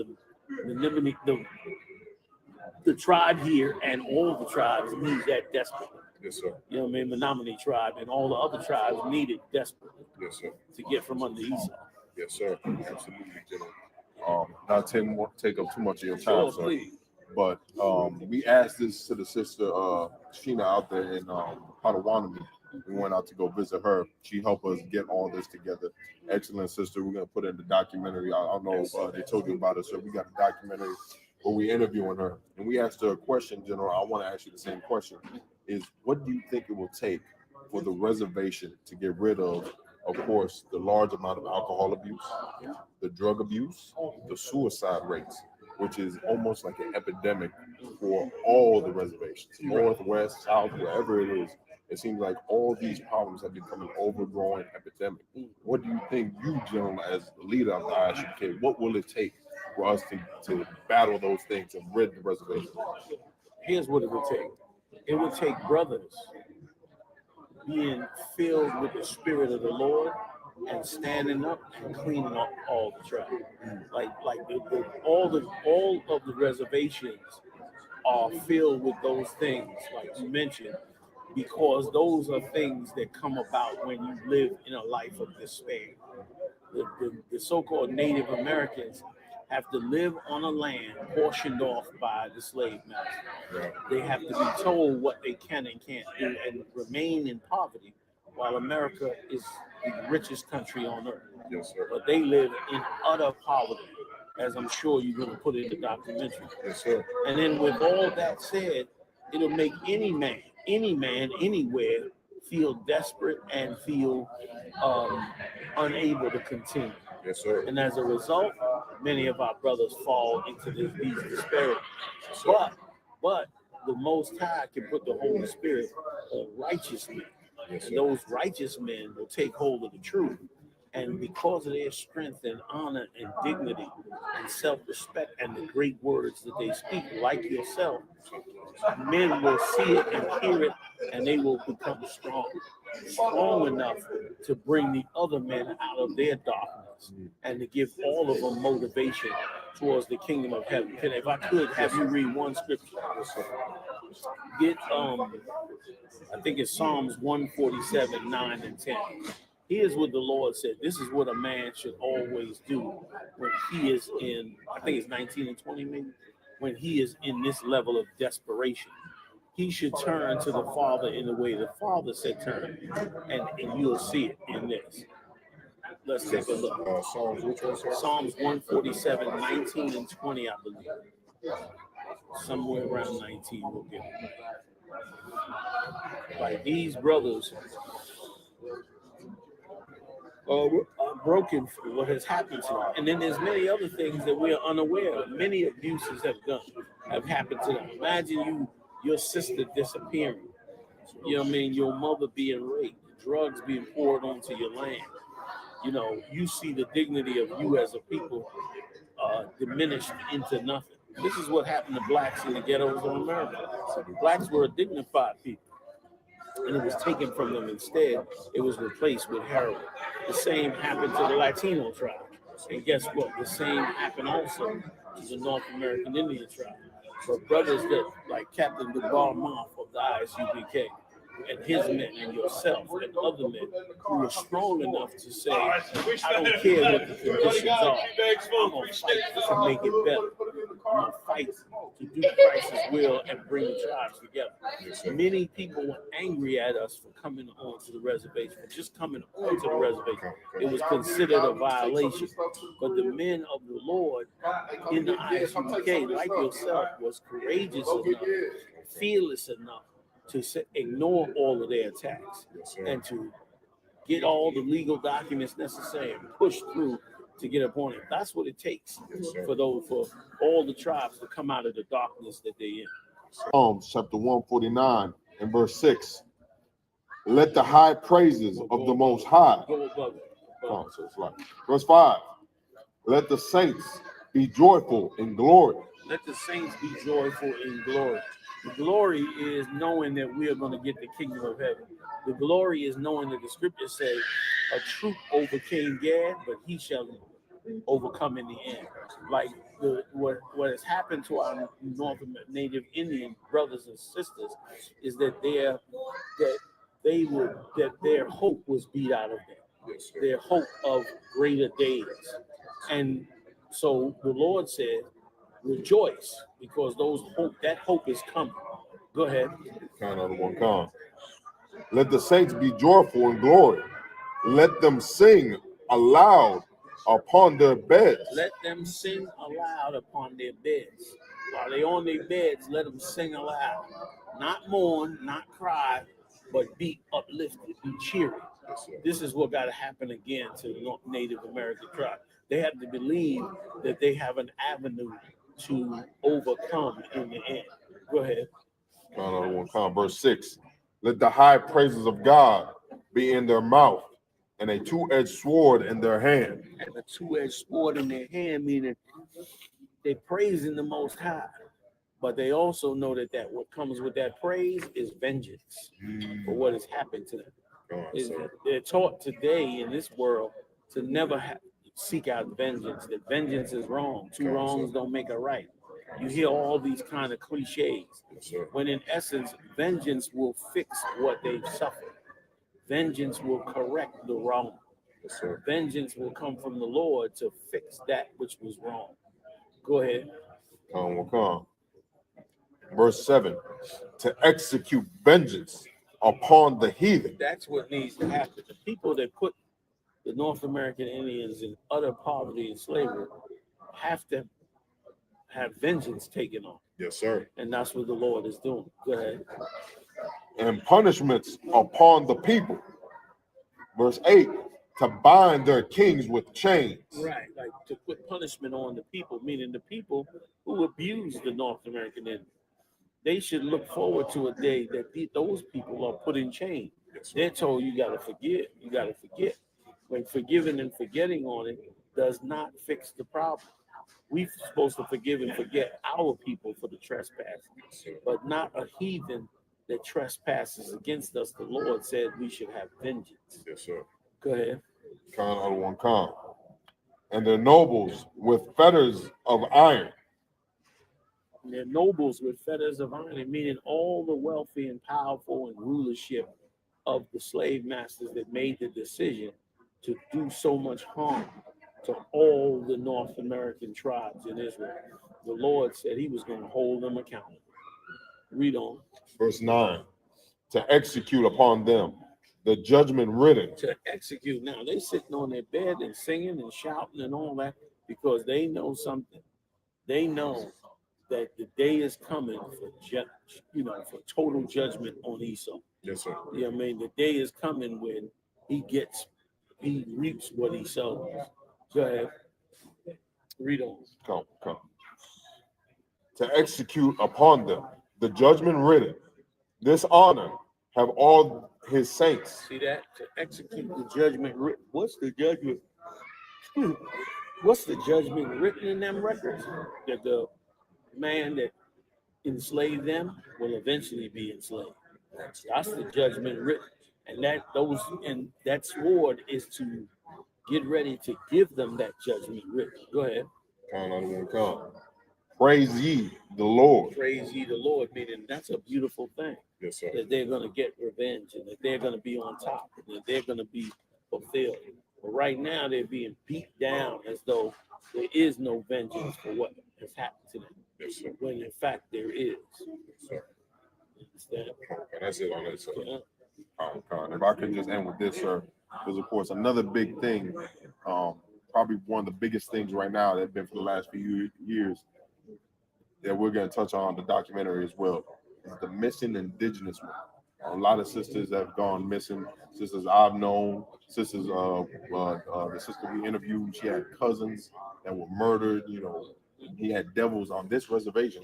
the tribe here and all the tribes need that desperately. Yes, sir. You know what I mean? Menominee tribe and all the other tribes need it desperately. Yes, sir. To get from under Esau. Yes, sir. Absolutely, General. Not take up too much of your time, Sure, sir. please. But we asked this to the sister Sheena out there in Potawatomi. We went out to go visit her. She helped us get all this together. Excellent sister. We're gonna put in the documentary. I don't know if they told you about it, so we got a documentary where we interviewing her, and we asked her a question, General. I want to ask you the same question: is what do you think it will take for the reservation to get rid of course, the large amount of alcohol abuse, the drug abuse, the suicide rates, which is almost like an epidemic for all the reservations, north, west, south, wherever it is. It seems like all these problems have become an overgrowing epidemic. What do you think, you, gentlemen, as the leader of the ISUPK, what will it take for us to battle those things and rid the reservation? Here's what it would take. It would take brothers being filled with the Spirit of the Lord and standing up and cleaning up all the trash. Like all of the reservations are filled with those things, like you mentioned, because those are things that come about when you live in a life of despair. The so-called Native Americans have to live on a land portioned off by the slave master. They have to be told what they can and can't do and remain in poverty while America is the richest country on earth. Yes, sir. But they live in utter poverty, as I'm sure you're going to put in the documentary. Yes, sir. And then with all that said, it'll make any man, anywhere, feel desperate and feel unable to continue. Yes, sir. And as a result, many of our brothers fall into these disparities. But the Most High can put the Holy Spirit on righteous men. Yes, And those righteous men will take hold of the truth. And because of their strength and honor and dignity and self-respect and the great words that they speak, like yourself, men will see it and hear it, and they will become strong enough to bring the other men out of their darkness and to give all of them motivation towards the kingdom of heaven. And if I could have you read one scripture, get I think it's Psalms 147, 9 and 10. Here's what the Lord said. This is what a man should always do when he is in, I think it's 19 and 20 maybe, when he is in this level of desperation. He should turn to the Father in the way the Father said turn, and you'll see it in this. Let's take a look. Psalms 147, 19 and 20, I believe. Somewhere around 19 we'll get it. Like these brothers are broken for what has happened to them. And then there's many other things that we are unaware of. Many abuses have happened to them. Imagine your sister disappearing. You know what I mean? Your mother being raped, drugs being poured onto your land. You know, you see the dignity of you as a people diminished into nothing. This is what happened to blacks in the ghettos of America. Blacks were a dignified people, and it was taken from them. Instead, it was replaced with heroin. The same happened to the Latino tribe. And guess what? The same happened also to the North American Indian tribe. But brothers that, like Captain Duval Moff of the ISUPK, and his men and yourself and other men who were strong enough to say, I don't care what the conditions are, I'm going to fight to make it better. I'm going to fight to do Christ's will and bring the tribes together. Many people were angry at us for coming onto the reservation, for just coming onto the reservation. It was considered a violation. But the men of the Lord in the ISUPK, like yourself, was courageous enough, fearless enough, to ignore all of their attacks and to get all the legal documents necessary and push through to get upon it. That's what it takes for all the tribes to come out of the darkness that they're in. Psalms chapter 149 and verse 6. Let the high praises of the Most High. Verse 5. Let the saints be joyful in glory. Let the saints be joyful in glory. The glory is knowing that we are going to get the kingdom of heaven. The glory is knowing that the scriptures say a troop overcame Gad, but he shall overcome in the end. Like what has happened to our Native Indian brothers and sisters is that their hope was beat out of them. Their hope of greater days. And so the Lord said, rejoice, because that hope is coming. Go ahead. Another one come. Let the saints be joyful in glory. Let them sing aloud upon their beds. Let them sing aloud upon their beds. While they're on their beds, let them sing aloud. Not mourn, not cry, but be uplifted, be cheery. This is what got to happen again to the Native American tribe. They have to believe that they have an avenue to overcome in the end. Go ahead. Verse 6. Let the high praises of God be in their mouth and a two-edged sword in their hand. And a two-edged sword in their hand, meaning they praising the Most High, but they also know that what comes with that praise is vengeance for what has happened to them. They're taught today in this world to never seek out vengeance. That vengeance is wrong. Two wrongs don't make a right. You hear all these kind of cliches, when in essence, vengeance will fix what they've suffered. Vengeance will correct the wrong. Vengeance will come from the Lord to fix that which was wrong. Go ahead. Verse 7. To execute vengeance upon the heathen. That's what needs to happen. The people that put the North American Indians in utter poverty and slavery have to have vengeance taken on. Yes, sir. And that's what the Lord is doing. Go ahead. And punishments upon the people. Verse 8. To bind their kings with chains. Right, like to put punishment on the people, meaning the people who abuse the North American Indian. They should look forward to a day that those people are put in chains. They're told you got to forgive, you got to forget. When forgiving and forgetting on it does not fix the problem. We're supposed to forgive and forget our people for the trespass, but not a heathen that trespasses against us. The Lord said we should have vengeance. Yes, sir. Go ahead. And their nobles with fetters of iron. Their nobles with fetters of iron, meaning all the wealthy and powerful and rulership of the slave masters that made the decision to do so much harm to all the North American tribes in Israel. The Lord said he was going to hold them accountable. Read on. Verse 9. To execute upon them the judgment written. To execute. Now they sitting on their bed and singing and shouting and all that because they know something. They know that the day is coming for total judgment on Esau. Yes, sir. You know what I mean? The day is coming when he reaps what he sows. Go ahead. Read on. Come. To execute upon them the judgment written. This honor have all his saints. See that? To execute the judgment written. What's the judgment? What's the judgment written in them records? That the man that enslaved them will eventually be enslaved. That's the judgment written. And that sword is to get ready to give them that judgment written. Go ahead. Praise ye the Lord. Praise ye the Lord, meaning that's a beautiful thing. Yes, sir. That they're going to get revenge and that they're going to be on top and that they're going to be fulfilled. But right now they're being beat down as though there is no vengeance for what has happened to them. Yes, sir. When in fact there is. Yes, sir. Understand? Okay, that's it on this, sir. Yeah. If I could just end with this, sir, because of course another big thing, probably one of the biggest things right now that have been for the last few years that we're going to touch on the documentary as well is the missing indigenous women. A lot of sisters have gone missing. Sisters I've known, sisters, the sister we interviewed, she had cousins that were murdered. You know, he had devils on this reservation.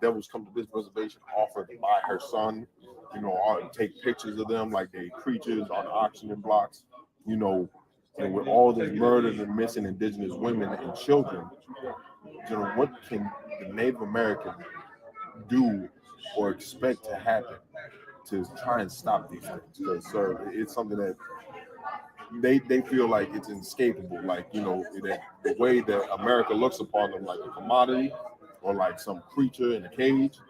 Devils come to this reservation, offer to buy her son. You know, or take pictures of them like they creatures on auction blocks. You know, and with all these murders and missing indigenous women and children, you know, what can the Native Americans do or expect to happen to try and stop these things? Because, sir, it's something that they feel like it's inescapable. Like, you know, the way that America looks upon them like a commodity or like some creature in a cage,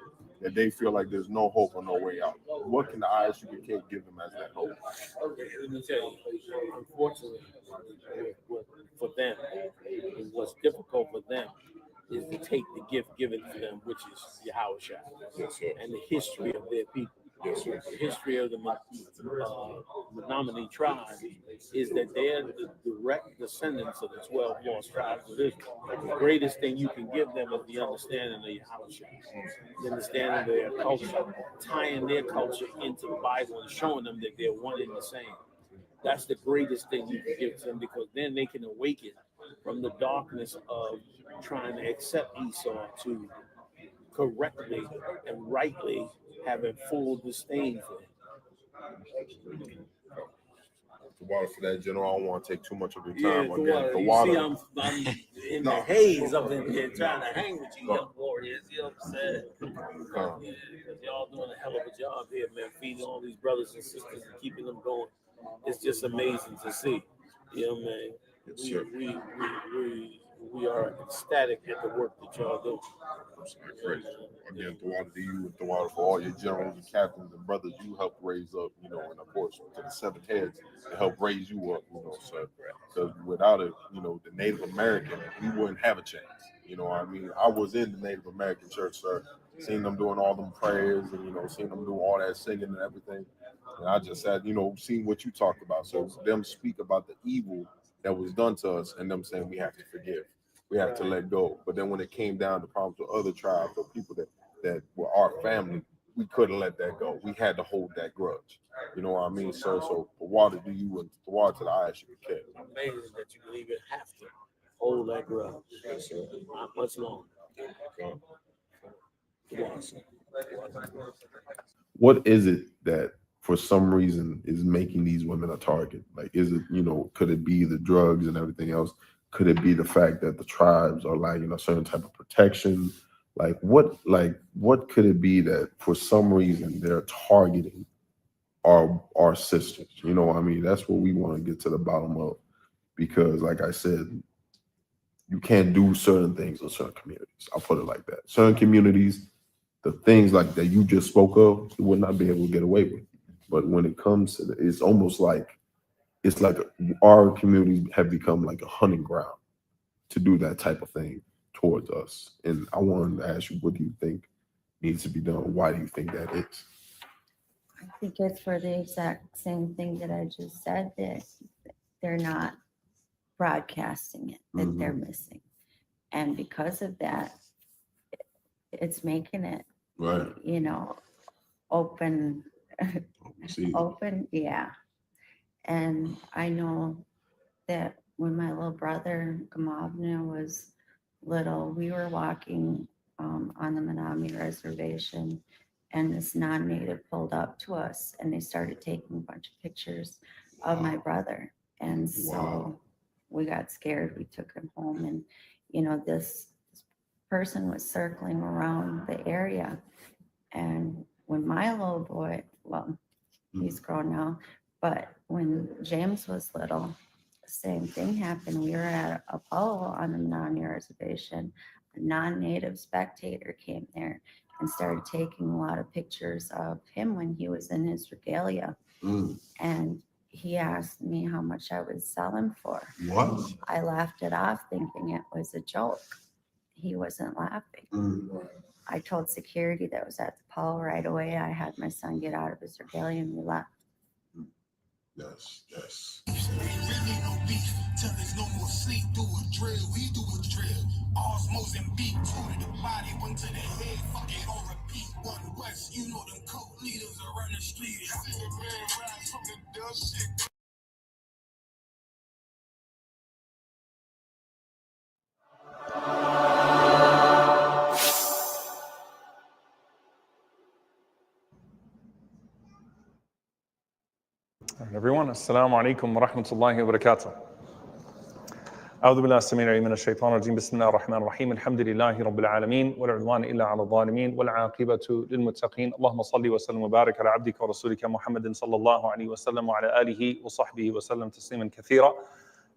that they feel like there's no hope or no way out. What can the ISUPK give them as that hope? Okay, let me tell you, unfortunately, for them, what's difficult for them is to take the gift given to them, which is Yahushua, Yes, sir. and the history of their people. Yes, sir. The history of the Menominee tribe is that they're the direct descendants of the 12 lost tribes of Israel. The greatest thing you can give them is the understanding of Yahushua, the understanding of their culture, tying their culture into the Bible and showing them that they're one and the same. That's the greatest thing you can give to them, because then they can awaken from the darkness of trying to accept Esau to correctly and rightly having full disdain for him. The water for that, General. I don't want to take too much of your Yeah, time. the Again, water. the You water. see, I'm in the haze up in here trying to hang with you young warriors. You know what I'm saying? Yeah, because y'all doing a hell of a job here, man, feeding all these brothers and sisters and keeping them going. It's just amazing to see. You know, man. We are ecstatic at the work that y'all do. Great. Again, the water to you, the water for all your generals and captains and brothers you helped raise up, and of course to the seven heads to help raise you up, sir. Because without it, the Native American, we wouldn't have a chance. I mean, I was in the Native American church, sir. Seen them doing all them prayers and seen them do all that singing and everything. And I just had, seen what you talked about. So them speak about the evil that was done to us and them saying we have to forgive. We have to let go. But then when it came down to problems with other tribes or people that were our family, we couldn't let that go. We had to hold that grudge. You know what I mean, sir? So the water to you and the water to the eyes you can catch. Amazing that you can even have to hold that grudge. Not much longer. What is it that for some reason is making these women a target? Like, is it, could it be the drugs and everything else? Could it be the fact that the tribes are lacking a certain type of protection? What could it be that for some reason they're targeting our sisters? You know what I mean? That's what we want to get to the bottom of, because like I said, you can't do certain things in certain communities. I'll put it like that. Certain communities, the things like that you just spoke of, you would not be able to get away with. But when it comes to it's almost like our communities have become like a hunting ground to do that type of thing towards us. And I wanted to ask you, what do you think needs to be done? Why do you think that is? I think it's for the exact same thing that I just said, that they're not broadcasting it, that they're missing. And because of that, it's making it, Right. open, See. open, yeah. And I know that when my little brother Gamavna was little, we were walking on the Menominee Reservation, and this non-native pulled up to us, and they started taking a bunch of pictures of my brother. And so we got scared. We took him home, and this person was circling around the area. And when my little boy, well, he's grown now, but when James was little, the same thing happened. We were at a powwow on the Menominee Reservation. A non-native spectator came there and started taking a lot of pictures of him when he was in his regalia. And he asked me how much I would sell him for. What? I laughed it off thinking it was a joke. He wasn't laughing. I told security that was at the powwow right away. I had my son get out of his regalia and we left. Yes. Really no beef till there's no more sleep. Do a drill, we do a drill. Osmos and beat, two to the body, one to the head. Fuck it on repeat. One west, them cult leaders are on the street. See a man rise from the dust shit. Everyone, assalamu alaikum wa rahmatullahi wa barakatuh. أعوذ بالله السميع العليم من الشيطان الرجيم بسم الله الرحمن الرحيم الحمد لله رب العالمين ولا عدوان إلا على الظالمين والعاقبة للمتقين اللهم صل وسلم وبارك على عبدك ورسولك محمد صلى الله عليه وسلم وعلى آله وصحبه وسلم تسليما كثيرا.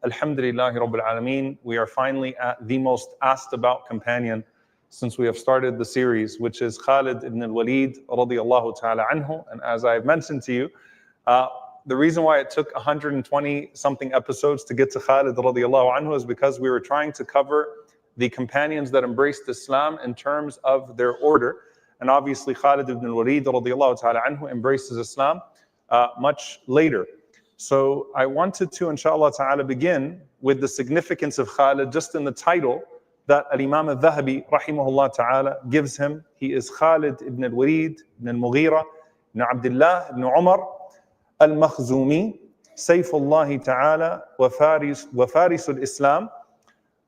Alhamdulillah Rabbil Alameen. We are finally at the most asked about companion since we have started the series, which is Khalid ibn al-Walid radiyallahu ta'ala anhu. And as I've mentioned to you, the reason why it took 120 something episodes to get to Khalid radiyallahu anhu is because we were trying to cover the companions that embraced Islam in terms of their order. And obviously Khalid ibn al-Walid radiyallahu ta'ala anhu embraces Islam much later. So I wanted to, inshallah ta'ala, begin with the significance of Khalid just in the title that Al-Imam al-Dhahabi rahimahullah ta'ala gives him. He is Khalid ibn al-Walid ibn al-Mughira ibn Abdullah ibn Umar al-Makhzumi, Sayfullah ta'ala wa Faris al-Islam.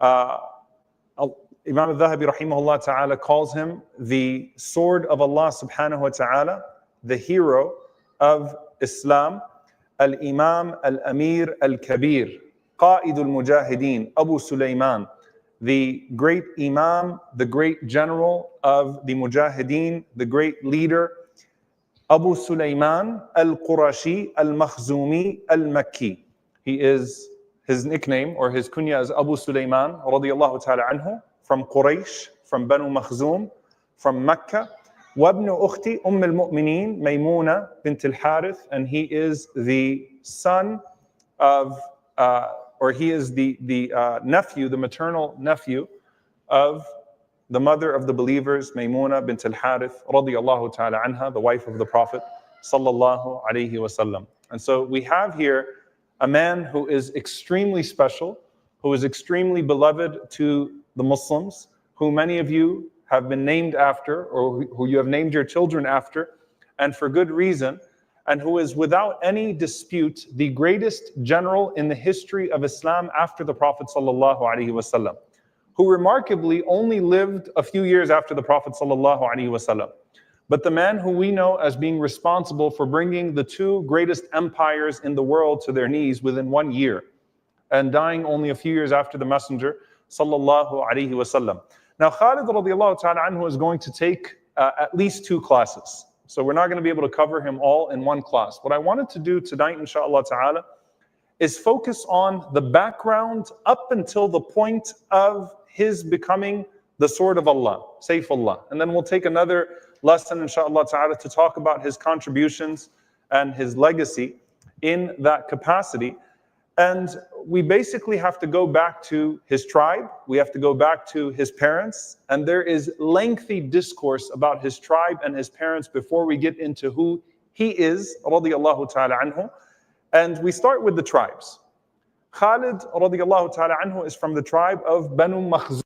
Imam al-Dhahabi rahimahullah ta'ala calls him the sword of Allah subhanahu wa ta'ala, the hero of Islam, al-Imam al-Amir al-Kabir, Qa'id al-Mujahideen, Abu Sulaiman, the great Imam, the great general of the Mujahideen, the great leader, Abu Sulaiman al-Qurashi al-Makhzumi al-Makki. His nickname or his kunya is Abu Sulaiman radiyallahu ta'ala anhu, from Quraysh, from Banu Makhzum, from Mecca. وابن أختي أم المؤمنين ميمونة بنت الحارث, and he is the son of, or he is the nephew, the maternal nephew of the mother of the believers, Maymuna bint al-Harith radiyallahu ta'ala anha, the wife of the Prophet sallallahu alayhi wasallam. And so we have here a man who is extremely special, who is extremely beloved to the Muslims, who many of you have been named after, or who you have named your children after, and for good reason, and who is without any dispute the greatest general in the history of Islam after the Prophet sallallahu alaihi wasallam, who remarkably only lived a few years after the Prophet sallallahu alaihi wasallam. But the man who we know as being responsible for bringing the two greatest empires in the world to their knees within 1 year, and dying only a few years after the Messenger sallallahu alaihi wasallam. Now, Khalid radiallahu ta'ala anhu is going to take at least 2 classes. So we're not going to be able to cover him all in one class. What I wanted to do tonight, inshallah ta'ala, is focus on the background up until the point of his becoming the sword of Allah, Sayfullah. And then we'll take another lesson, inshallah ta'ala, to talk about his contributions and his legacy in that capacity. And we basically have to go back to his tribe, we have to go back to his parents, and there is lengthy discourse about his tribe and his parents before we get into who he is, radiyallahu ta'ala anhu. And we start with the tribes. Khalid radiyallahu ta'ala anhu is from the tribe of Banu Makhzum.